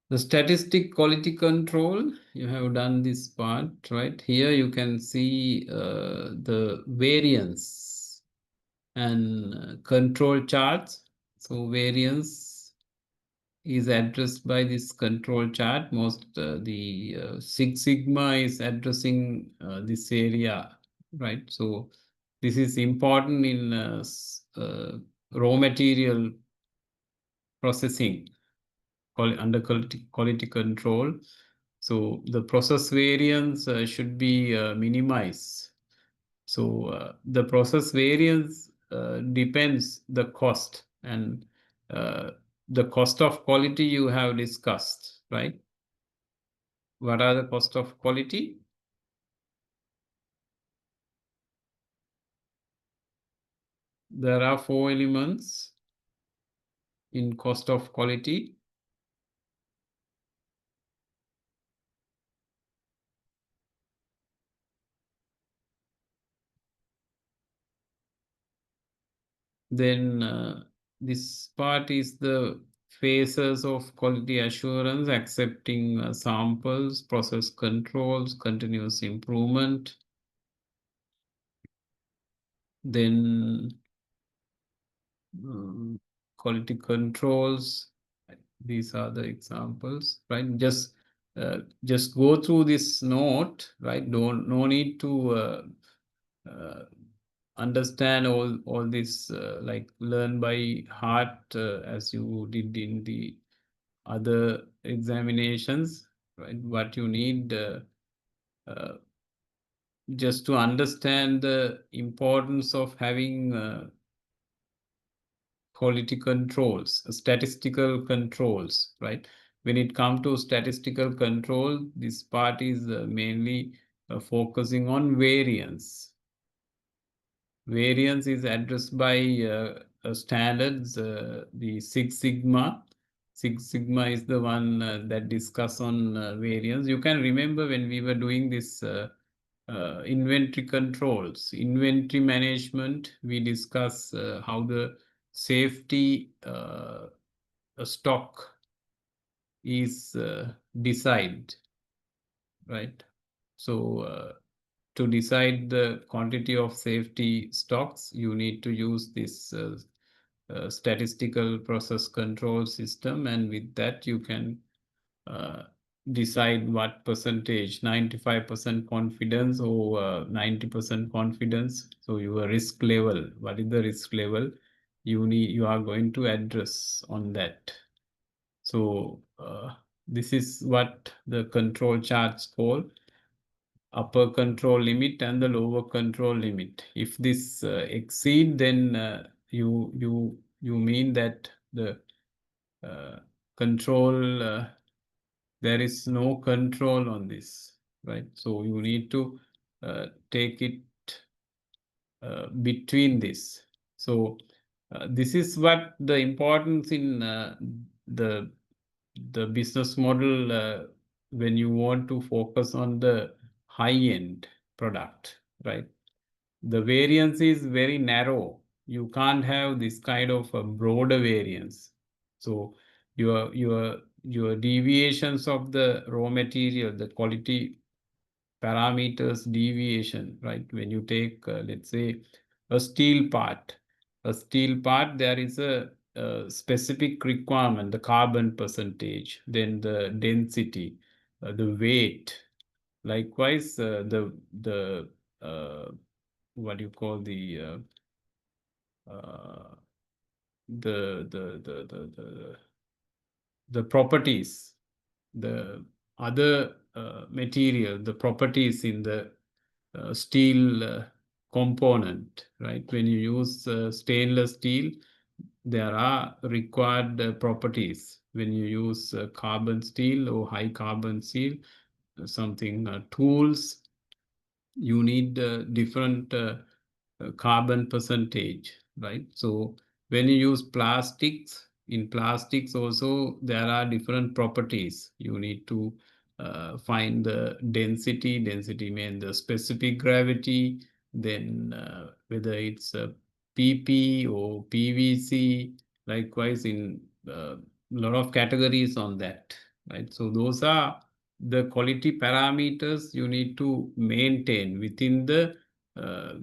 The statistic quality control, you have done this part, right? Here you can see the variance and control charts. So variance is addressed by this control chart. Most the Six Sigma is addressing this area, right? So this is important in raw material processing under quality control. So the process variance should be minimized. So the process variance depends the cost, and the cost of quality you have discussed, right? What are the cost of quality? There are 4 elements in cost of quality. Then this part is the phases of quality assurance, accepting samples, process controls, continuous improvement. Then quality controls. These are the examples, right? Just go through this note, right? No need to understand all this like learn by heart as you did in the other examinations, right? What you need just to understand the importance of having quality controls, statistical controls, right? When it comes to statistical control, this part is mainly focusing on variance. Variance is addressed by standards, the Six Sigma. Six Sigma is the one that discuss on variance. You can remember when we were doing this inventory controls, inventory management, we discuss how the safety stock is decided, right? So to decide the quantity of safety stocks, you need to use this statistical process control system, and with that you can decide what percentage, 95% confidence or 90% confidence. So your risk level, what is the risk level you are going to address on that. So this is what the control charts call: upper control limit and the lower control limit. If this exceed, then you mean that the control there is no control on this, right? So you need to take it between this. So this is what the importance in the business model when you want to focus on the high-end product, right? The variance is very narrow. You can't have this kind of a broader variance. So your deviations of the raw material, the quality parameters deviation, right? When you take, let's say, a steel part, there is a specific requirement, the carbon percentage, then the density, the weight. Likewise, the what do you call the properties, the other material, the properties in the steel component, right? When you use stainless steel, there are required properties. When you use carbon steel or high carbon steel, something tools, you need different carbon percentage, right? So when you use plastics, in plastics also there are different properties. You need to find the density. Density means the specific gravity, then whether it's a PP or PVC. Likewise, in a lot of categories on that, right? So those are the quality parameters you need to maintain within the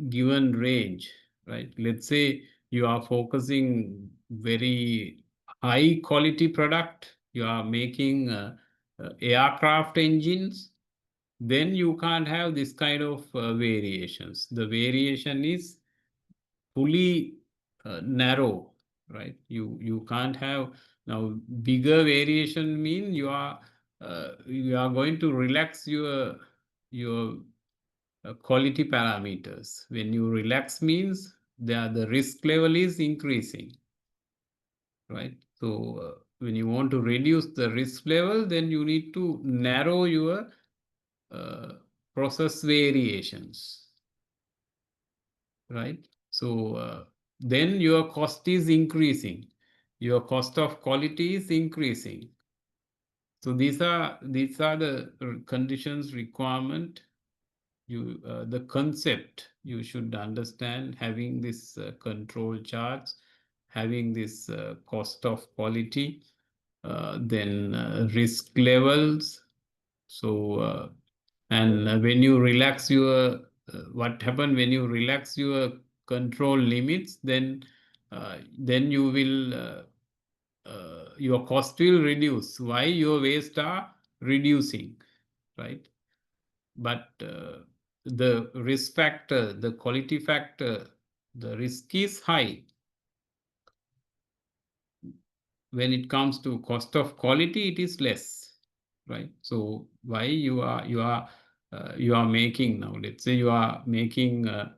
given range, right? Let's say you are focusing very high quality product, you are making aircraft engines, then you can't have this kind of variations. The variation is fully narrow, right? You can't have now bigger variation mean you are going to relax your quality parameters. When you relax means the risk level is increasing, right? So when you want to reduce the risk level, then you need to narrow your process variations, right? So then your cost is increasing. Your cost of quality is increasing. So these are the conditions, requirement. The concept you should understand, having this control charts, having this cost of quality, then risk levels. So and when you relax your what happen when you relax your control limits, then you will your cost will reduce. Why? Your waste are reducing, right? But the risk factor, the quality factor, the risk is high. When it comes to cost of quality, it is less, right? So why you are making now, let's say you are making now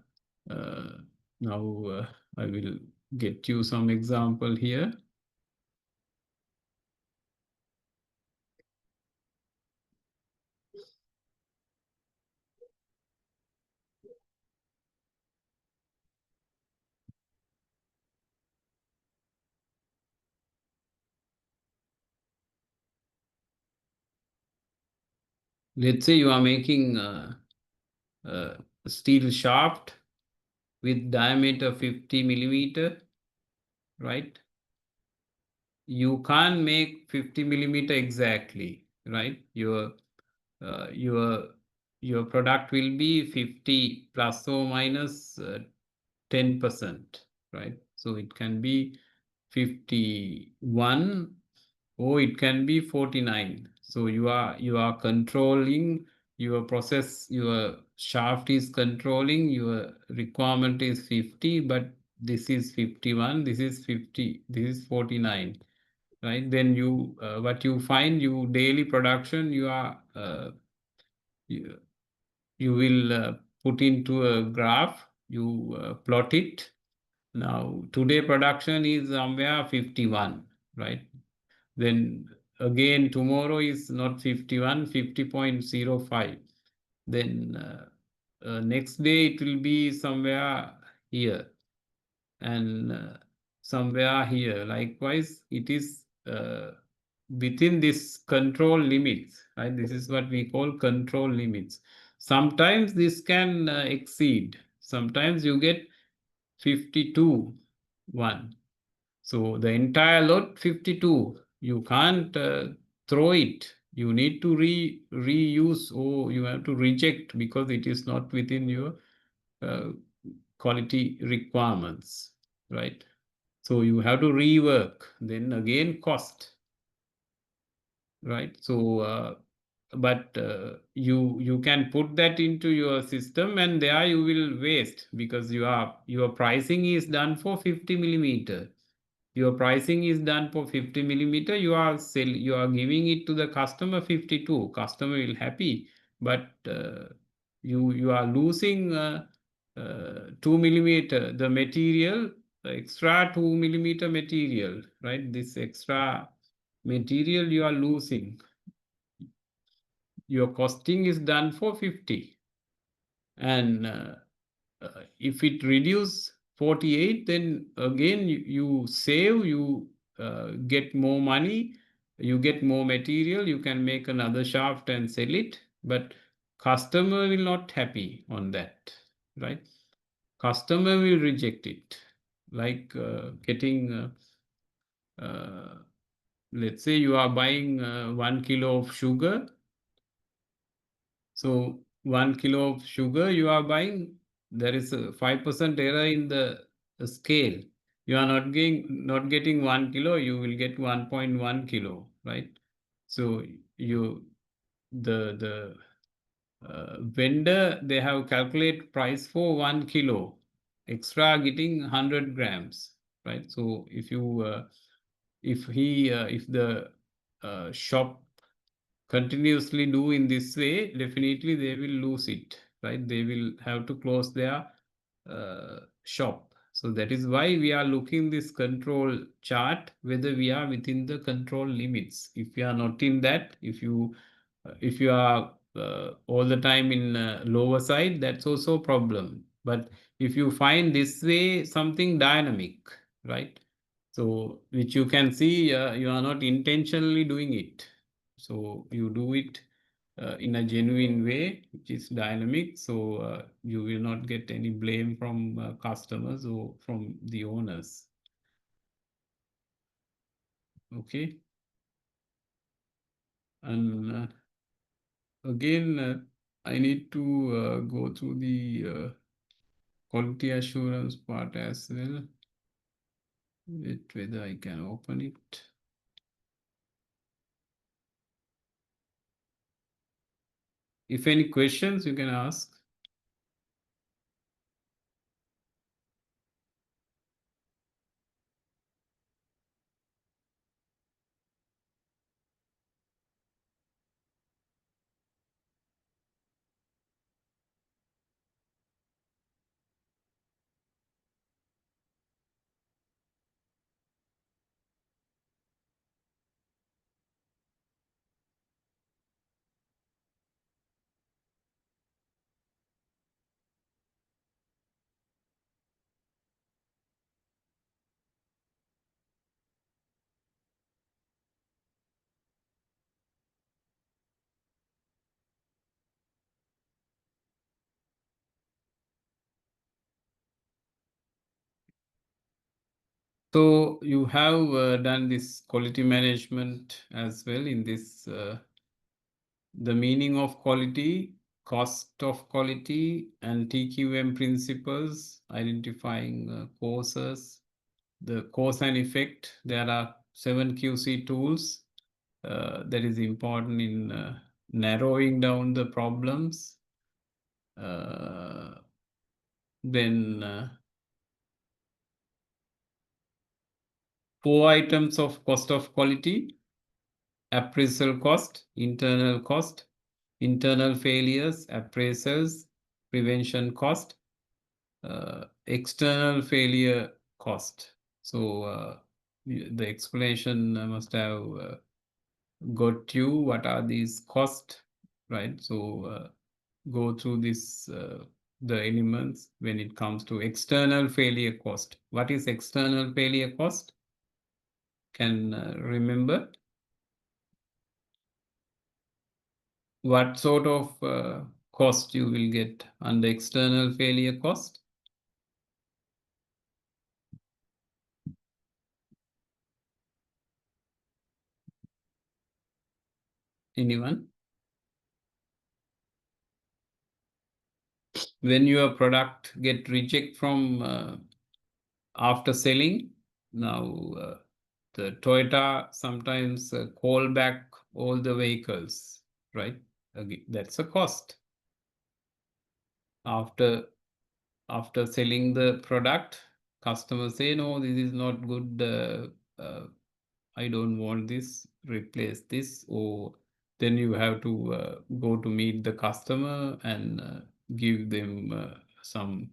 I will get you some example here. Let's say you are making a steel shaft with diameter 50 millimeter, right? You can't make 50 millimeter exactly, right? Uh, your your product will be 50 plus or minus 10%, right? So it can be 51 or it can be 49. So you are controlling your process, your shaft is controlling, your requirement is 50, but this is 51, this is 50, this is 49, right? Then you what you find, you daily production, you, you will put into a graph, you plot it. Now today production is somewhere 51, right? Then again tomorrow is not 51, 50.05. Then next day it will be somewhere here, and somewhere here. Likewise, it is within this control limits, right? This is what we call control limits. Sometimes this can exceed. Sometimes you get 52, 1. So the entire lot 52, you can't throw it. You need to reuse, or you have to reject because it is not within your quality requirements, right? So you have to rework, then again cost, right? So but you can put that into your system, and there you will waste because your pricing is done for 50 millimeter. Your pricing is done for 50 millimeter. You are giving it to the customer 52. Customer will happy, but you are losing 2 millimeter, the material, the extra 2 millimeter material, right? This extra material you are losing. Your costing is done for 50, and if it reduce 48, then again you save, you get more money, you get more material, you can make another shaft and sell it, but customer will not happy on that, right? Customer will reject it. Like getting let's say you are buying 1 kilo of sugar. So 1 kilo of sugar you are buying, there is a 5% error in the scale. You are not getting 1 kilo, you will get 1.1 kilo, right? So the vendor, they have calculate price for 1 kilo, extra getting 100 grams, right? So if the shop continuously do in this way, definitely they will lose it, right? They will have to close their shop. So that is why we are looking this control chart, whether we are within the control limits. If we are not in that, if you are all the time in lower side, that's also a problem. But if you find this way something dynamic, right? So which you can see, you are not intentionally doing it. So you do it in a genuine way, which is dynamic. So you will not get any blame from customers or from the owners. Okay. And again, I need to go through the quality assurance part as well. Whether I can open it. If any questions, you can ask. So you have done this quality management as well in this, the meaning of quality, cost of quality, and TQM principles, identifying causes, the cause and effect. There are 7 QC tools that is important in narrowing down the problems. Then 4 items of cost of quality: appraisal cost, internal failures, appraisals, prevention cost, external failure cost. So the explanation must have got you what are these costs, right? So go through this the elements when it comes to external failure cost. What is external failure cost? Can remember? What sort of cost you will get under external failure cost? Anyone? When your product get reject from after selling, now the Toyota sometimes call back all the vehicles, right? Again, that's a cost. After selling the product, customers say, no, this is not good. I don't want this, replace this. Or then you have to go to meet the customer and give them some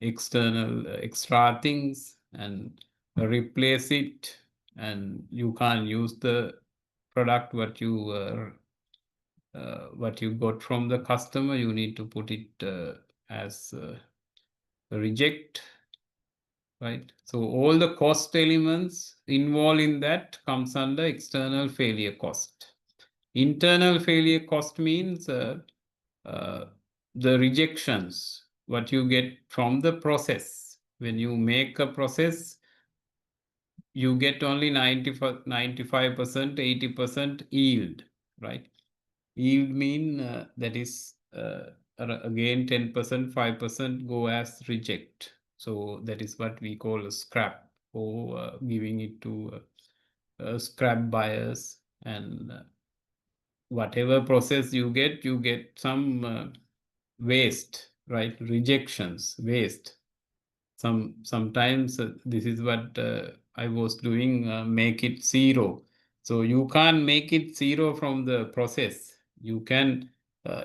external extra things and replace it. And you can't use the product what you got from the customer. You need to put it as reject, right? So all the cost elements involved in that comes under external failure cost. Internal failure cost means the rejections, what you get from the process. When you make a process, you get only 95%, 80% yield, right? Yield mean that is again 10%, 5% go as reject. So that is what we call a scrap, or giving it to scrap buyers. And whatever process you get some waste, right? Rejections, waste. Sometimes this is what I was doing, make it zero. So you can't make it zero from the process. You can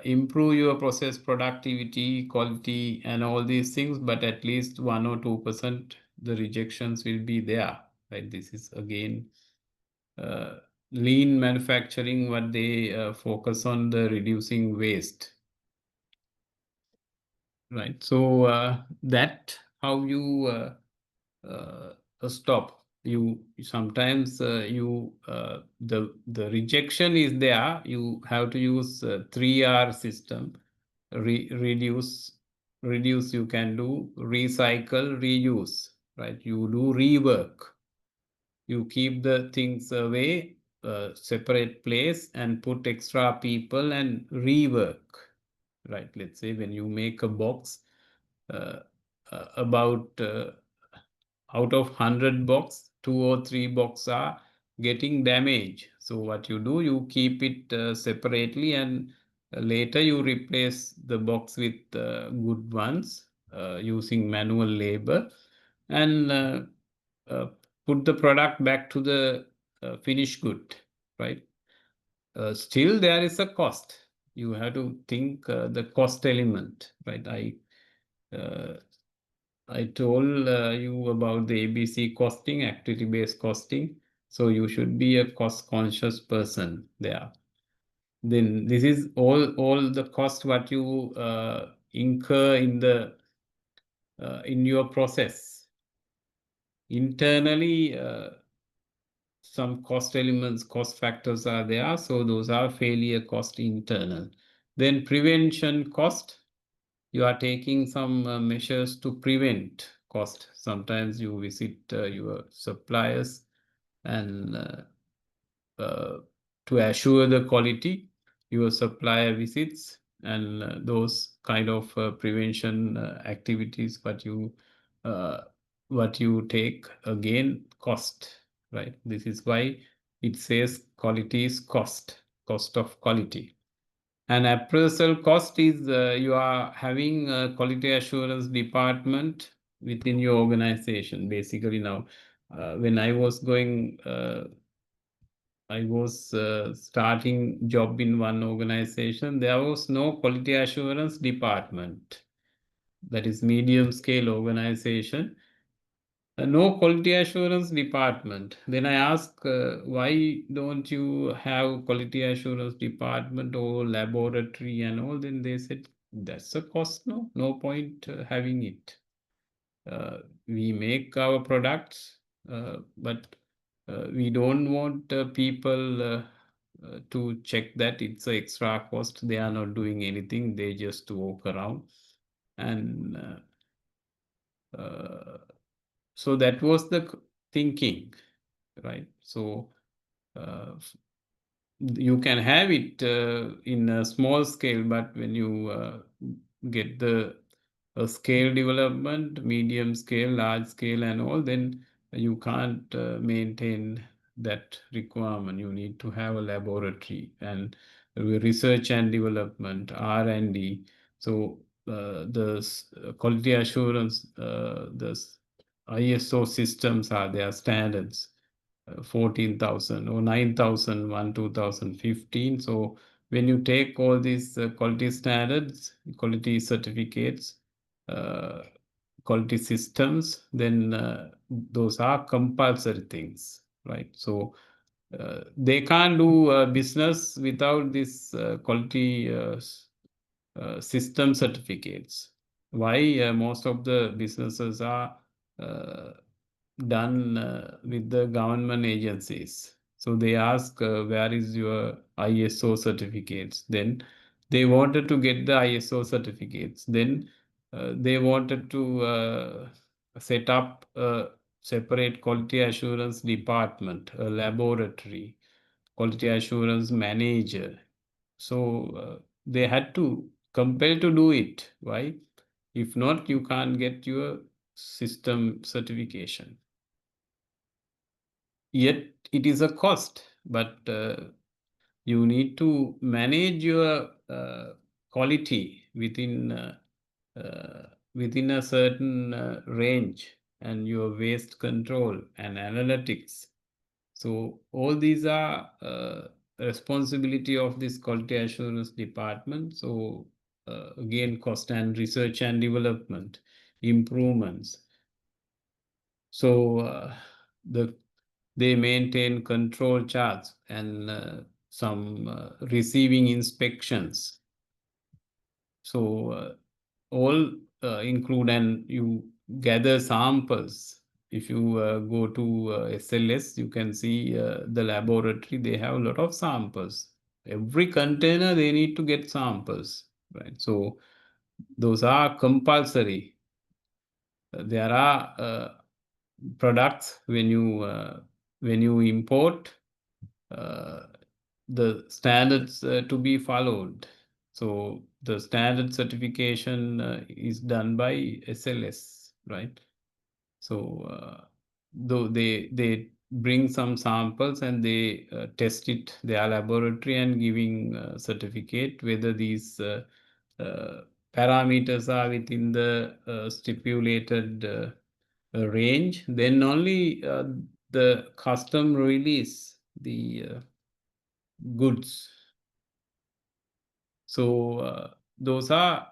improve your process productivity, quality, and all these things, but at least 1 or 2% the rejections will be there. Right? This is again lean manufacturing, what they focus on the reducing waste. Right. So that how you stop. You sometimes the rejection is there. You have to use 3R system. Reduce, you can do recycle, reuse. Right. You do rework. You keep the things away, separate place, and put extra people and rework. Right. Let's say when you make a box, about out of 100 box, 2 or 3 box are getting damaged. So what you do, you keep it separately, and later you replace the box with good ones using manual labor, and put the product back to the finished good, right? Still there is a cost. You have to think the cost element, right? I told you about the ABC costing, activity-based costing. So you should be a cost-conscious person there. Then this is all the cost what you incur in your process. Internally, some cost elements, cost factors are there. So those are failure cost internal. Then prevention cost. You are taking some measures to prevent cost. Sometimes you visit your suppliers and to assure the quality, your supplier visits, and those kind of prevention activities what you take, again cost, right? This is why it says quality is cost of quality. And appraisal cost is you are having a quality assurance department within your organization. Basically now, when I was starting job in one organization, there was no quality assurance department. That is medium scale organization. No quality assurance department. Then I asked, why don't you have quality assurance department or laboratory and all? Then they said, that's a cost, no point having it. We make our products, but we don't want people to check that it's an extra cost. They are not doing anything. They just walk around. And so that was the thinking, right? So you can have it in a small scale, but when you get the scale development, medium scale, large scale, and all, then you can't maintain that requirement. You need to have a laboratory and research and development, R&D. So the quality assurance, the ISO systems are their standards. 14,000 or 9,001 2015. So when you take all these quality standards, quality certificates, quality systems, then those are compulsory things, right? So they can't do business without this quality system certificates. Why? Most of the businesses are done with the government agencies. So they ask, where is your ISO certificates? Then they wanted to get the ISO certificates. Then they wanted to set up a separate quality assurance department, a laboratory, quality assurance manager. So they had to compel to do it. Why? If not, you can't get your system certification. Yet it is a cost, but you need to manage your quality within a certain range, and your waste control and analytics. So all these are responsibility of this quality assurance department. So again, cost and research and development improvements. So they maintain control charts and some receiving inspections. So all include, and you gather samples. If you go to SLS, you can see the laboratory, they have a lot of samples. Every container, they need to get samples, right? So those are compulsory. There are products when you import, the standards to be followed. So the standard certification is done by SLS, right? So though they bring some samples and they test it their laboratory and giving certificate whether these parameters are within the stipulated range. Then only the custom release the goods. So those are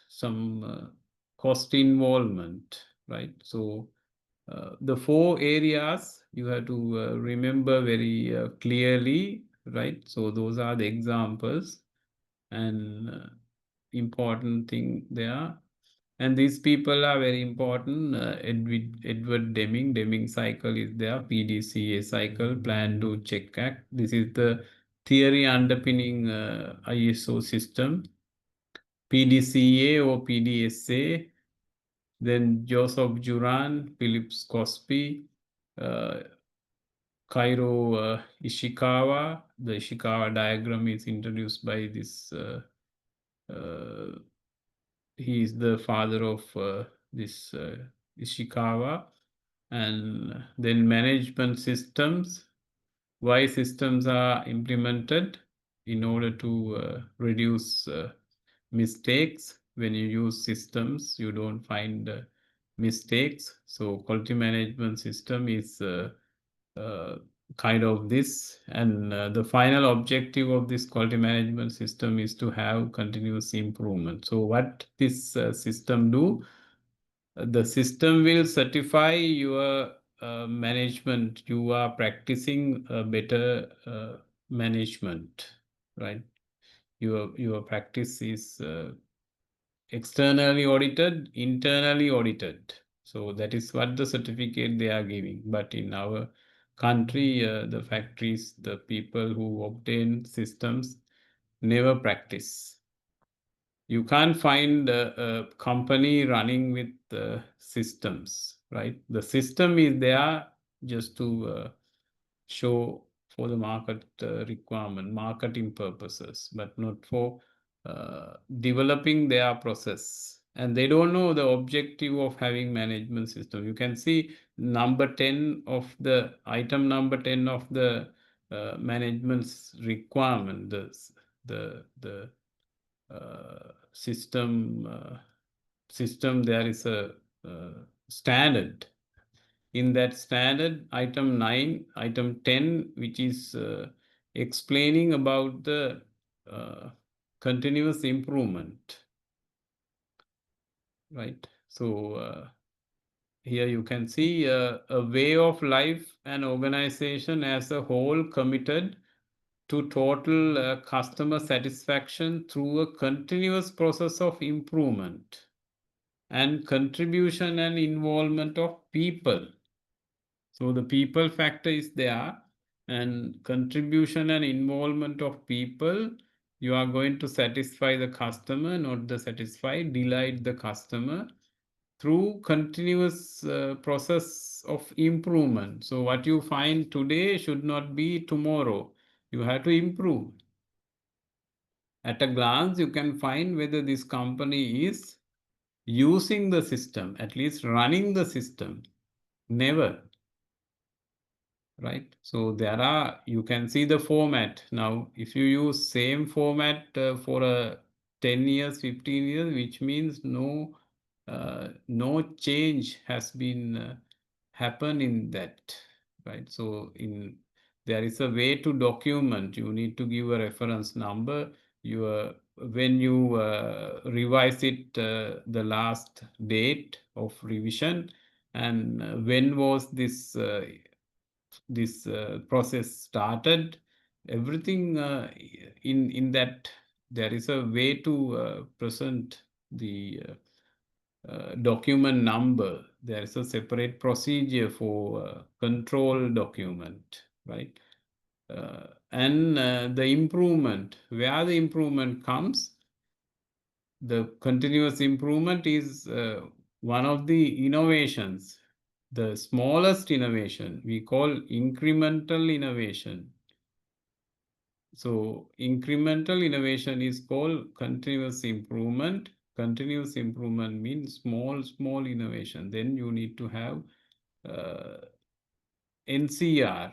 some cost involvement, right? So the 4 areas you have to remember very clearly, right? So those are the examples and important thing there. And these people are very important. Edward Deming cycle is there. PDCA cycle, Plan, Do, Check, Act. This is the theory underpinning ISO system. PDCA or PDSA. Then Joseph Juran, Phillips Cosby, Cairo Ishikawa. The Ishikawa diagram is introduced by this. He is the father of this Ishikawa. And then management systems. Why systems are implemented in order to reduce mistakes. When you use systems, you don't find mistakes. So quality management system is kind of this, and the final objective of this quality management system is to have continuous improvement. So what this system do? The system will certify your management. You are practicing better management, right? Your practice is externally audited, internally audited. So that is what the certificate they are giving. But in our country, the factories, the people who obtain systems never practice. You can't find a company running with systems, right? The system is there just to show for the market requirement, marketing purposes, but not for developing their process. And they don't know the objective of having management system. You can see number 10 of the item number 10 of the management's requirement, the system, there is a standard. In that standard, item 9, item 10, which is explaining about the continuous improvement, right? So here you can see a way of life and organization as a whole committed to total customer satisfaction through a continuous process of improvement and contribution and involvement of people. So the people factor is there, and contribution and involvement of people. You are going to satisfy the customer, not the satisfy, delight the customer through continuous process of improvement. So what you find today should not be tomorrow. You have to improve. At a glance, you can find whether this company is using the system, at least running the system. Never. Right? So there are, you can see the format. Now, if you use same format for 10 years, 15 years, which means no change has been happened in that, right? So in there is a way to document. You need to give a reference number. When you revise it, the last date of revision, and when was this process started. Everything in that, there is a way to present the document number. There is a separate procedure for control document, right? And the improvement, where the improvement comes, the continuous improvement is one of the innovations. The smallest innovation we call incremental innovation. So incremental innovation is called continuous improvement. Continuous improvement means small innovation. Then you need to have NCR,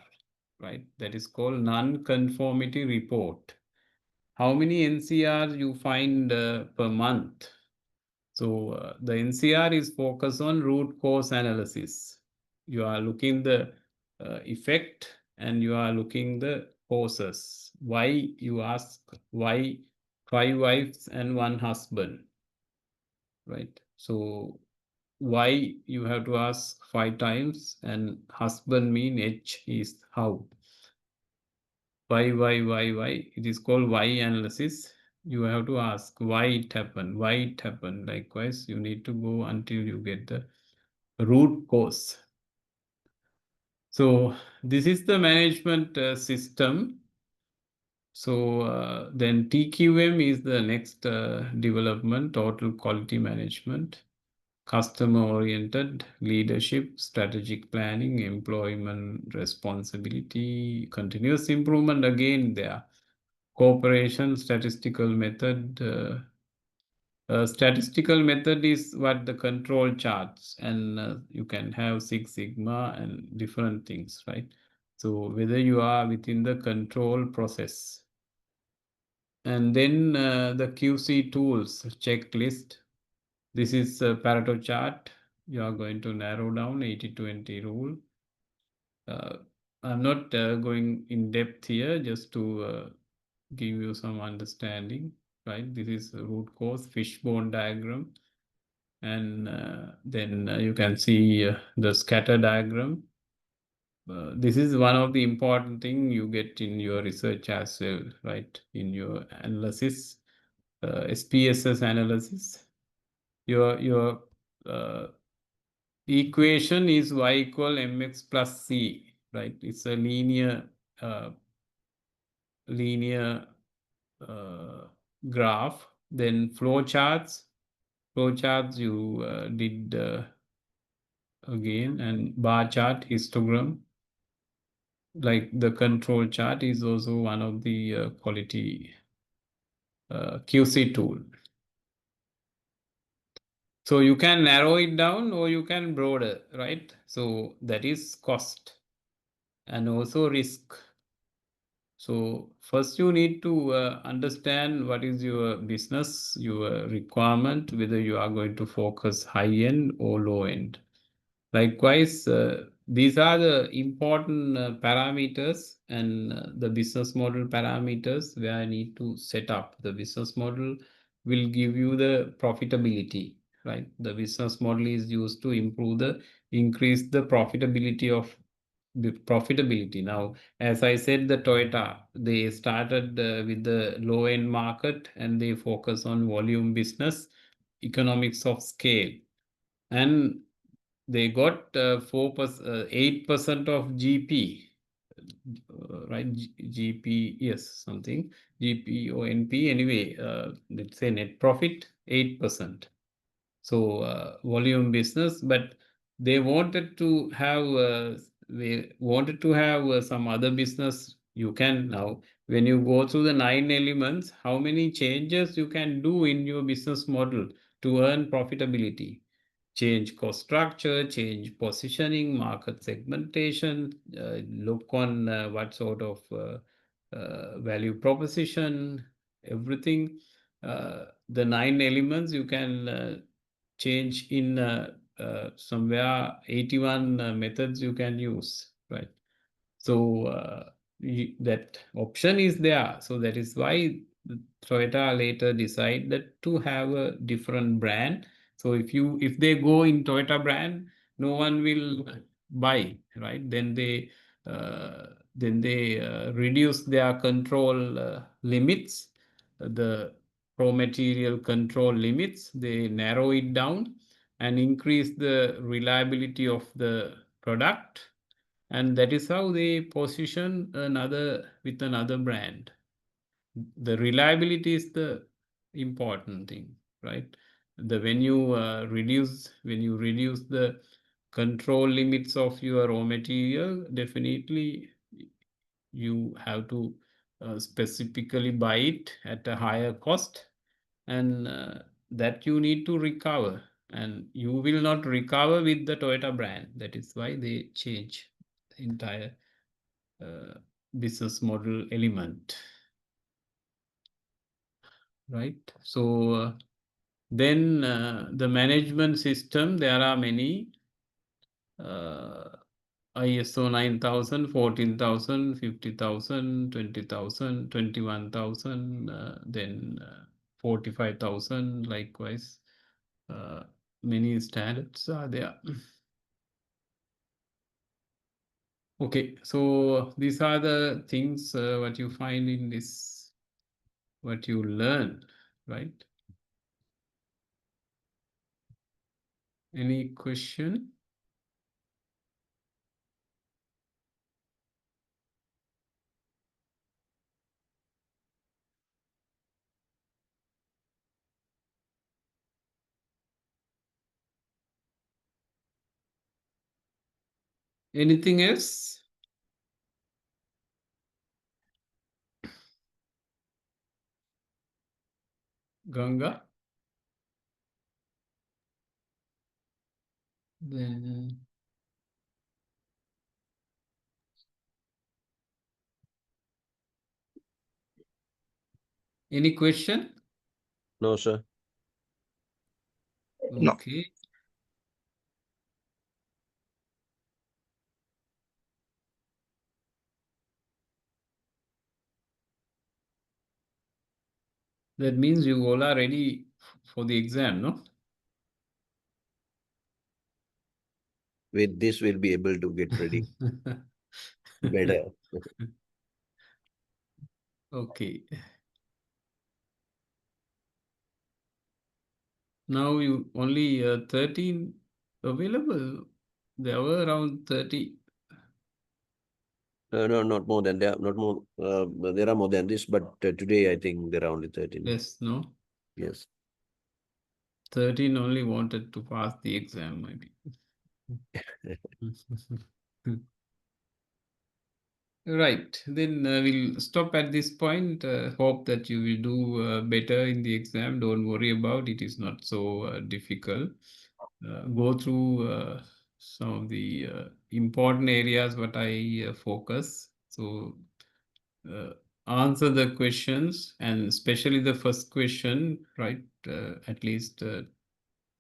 right? That is called non-conformity report. How many NCRs you find per month? So the NCR is focused on root cause analysis. You are looking the effect and you are looking the causes. Why, you ask why 5 wives and 1 husband, right? So why you have to ask 5 times, and husband mean H is how. Why? It is called why analysis. You have to ask why it happened. Likewise, you need to go until you get the root cause. So this is the management system. So then TQM is the next development, total quality management, customer-oriented leadership, strategic planning, employment responsibility, continuous improvement again there. Cooperation, statistical method. Statistical method is what the control charts, and you can have Six Sigma and different things, right? So whether you are within the control process. And then the QC tools checklist. This is a Pareto chart. You are going to narrow down 80-20 rule. I'm not going in depth here, just to give you some understanding, right? This is a root cause fishbone diagram. And then you can see the scatter diagram. This is one of the important thing you get in your research as well, right? In your analysis, SPSS analysis, your equation is y equal mx plus c, right? It's a linear graph. Then flowcharts you did again, and bar chart, histogram. Like the control chart is also one of the quality QC tool. So you can narrow it down or you can broader, right? So that is cost and also risk. So first you need to understand what is your business, your requirement, whether you are going to focus high end or low end. Likewise, these are the important parameters and the business model parameters where I need to set up. The business model will give you the profitability, right? The business model is used to increase the profitability of the profitability. Now, as I said, the Toyota, they started with the low end market and they focus on volume business, economics of scale. And they got 8% of GP, right? GP, yes, something. GP or NP, anyway, let's say net profit, 8%. So volume business, but they wanted to have some other business. You can now, when you go through the 9 elements, how many changes you can do in your business model to earn profitability? Change cost structure, change positioning, market segmentation, look on what sort of value proposition, everything. The 9 elements you can change in somewhere 81 methods you can use, right? So that option is there. So that is why Toyota later decided to have a different brand. So if they go in Toyota brand, no one will buy, right? Then they reduce their control limits, the raw material control limits. They narrow it down and increase the reliability of the product, and that is how they position with another brand. The reliability is the important thing, right? When you reduce the control limits of your raw material, definitely you have to specifically buy it at a higher cost, and that you need to recover, and you will not recover with the Toyota brand. That is why they change the entire business model element, right? So then the management system, there are many ISO 9000, 14,000, 50,000, 20,000, 21,000, then 45,000. Likewise, many standards are there. Okay, so these are the things what you find in this, what you learn, right? Any question? Anything else? Ganga? Then any question? No, sir. No. Okay. That means you all are ready for the exam, no? With this, we'll be able to get ready better. Okay. Now you only 13 available. There were around 30. No, not more than that. Not more. There are more than this, but today I think there are only 13. Yes, no? Yes. 13 only wanted to pass the exam, maybe. Right, then we'll stop at this point. Hope that you will do better in the exam. Don't worry about it. It's not so difficult. Go through some of the important areas what I focus. So answer the questions, and especially the first question, right? At least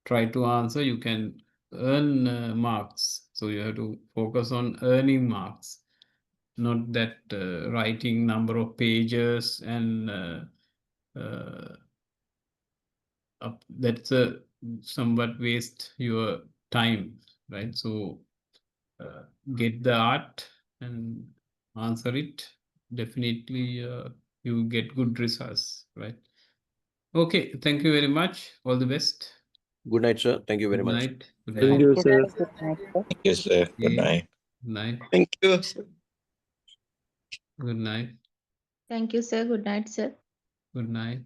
try to answer. You can earn marks. So you have to focus on earning marks, not that writing number of pages and that's a somewhat waste your time, right? So get the art and answer it. Definitely you get good results, right? Okay, thank you very much. All the best. Good night, sir. Thank you very Good much. night. Good Thank night. you, sir. Good night, sir. Yes, sir. Good Okay. night. Good night. Thank you. Good night. Thank you, sir. Good night, sir. Good night.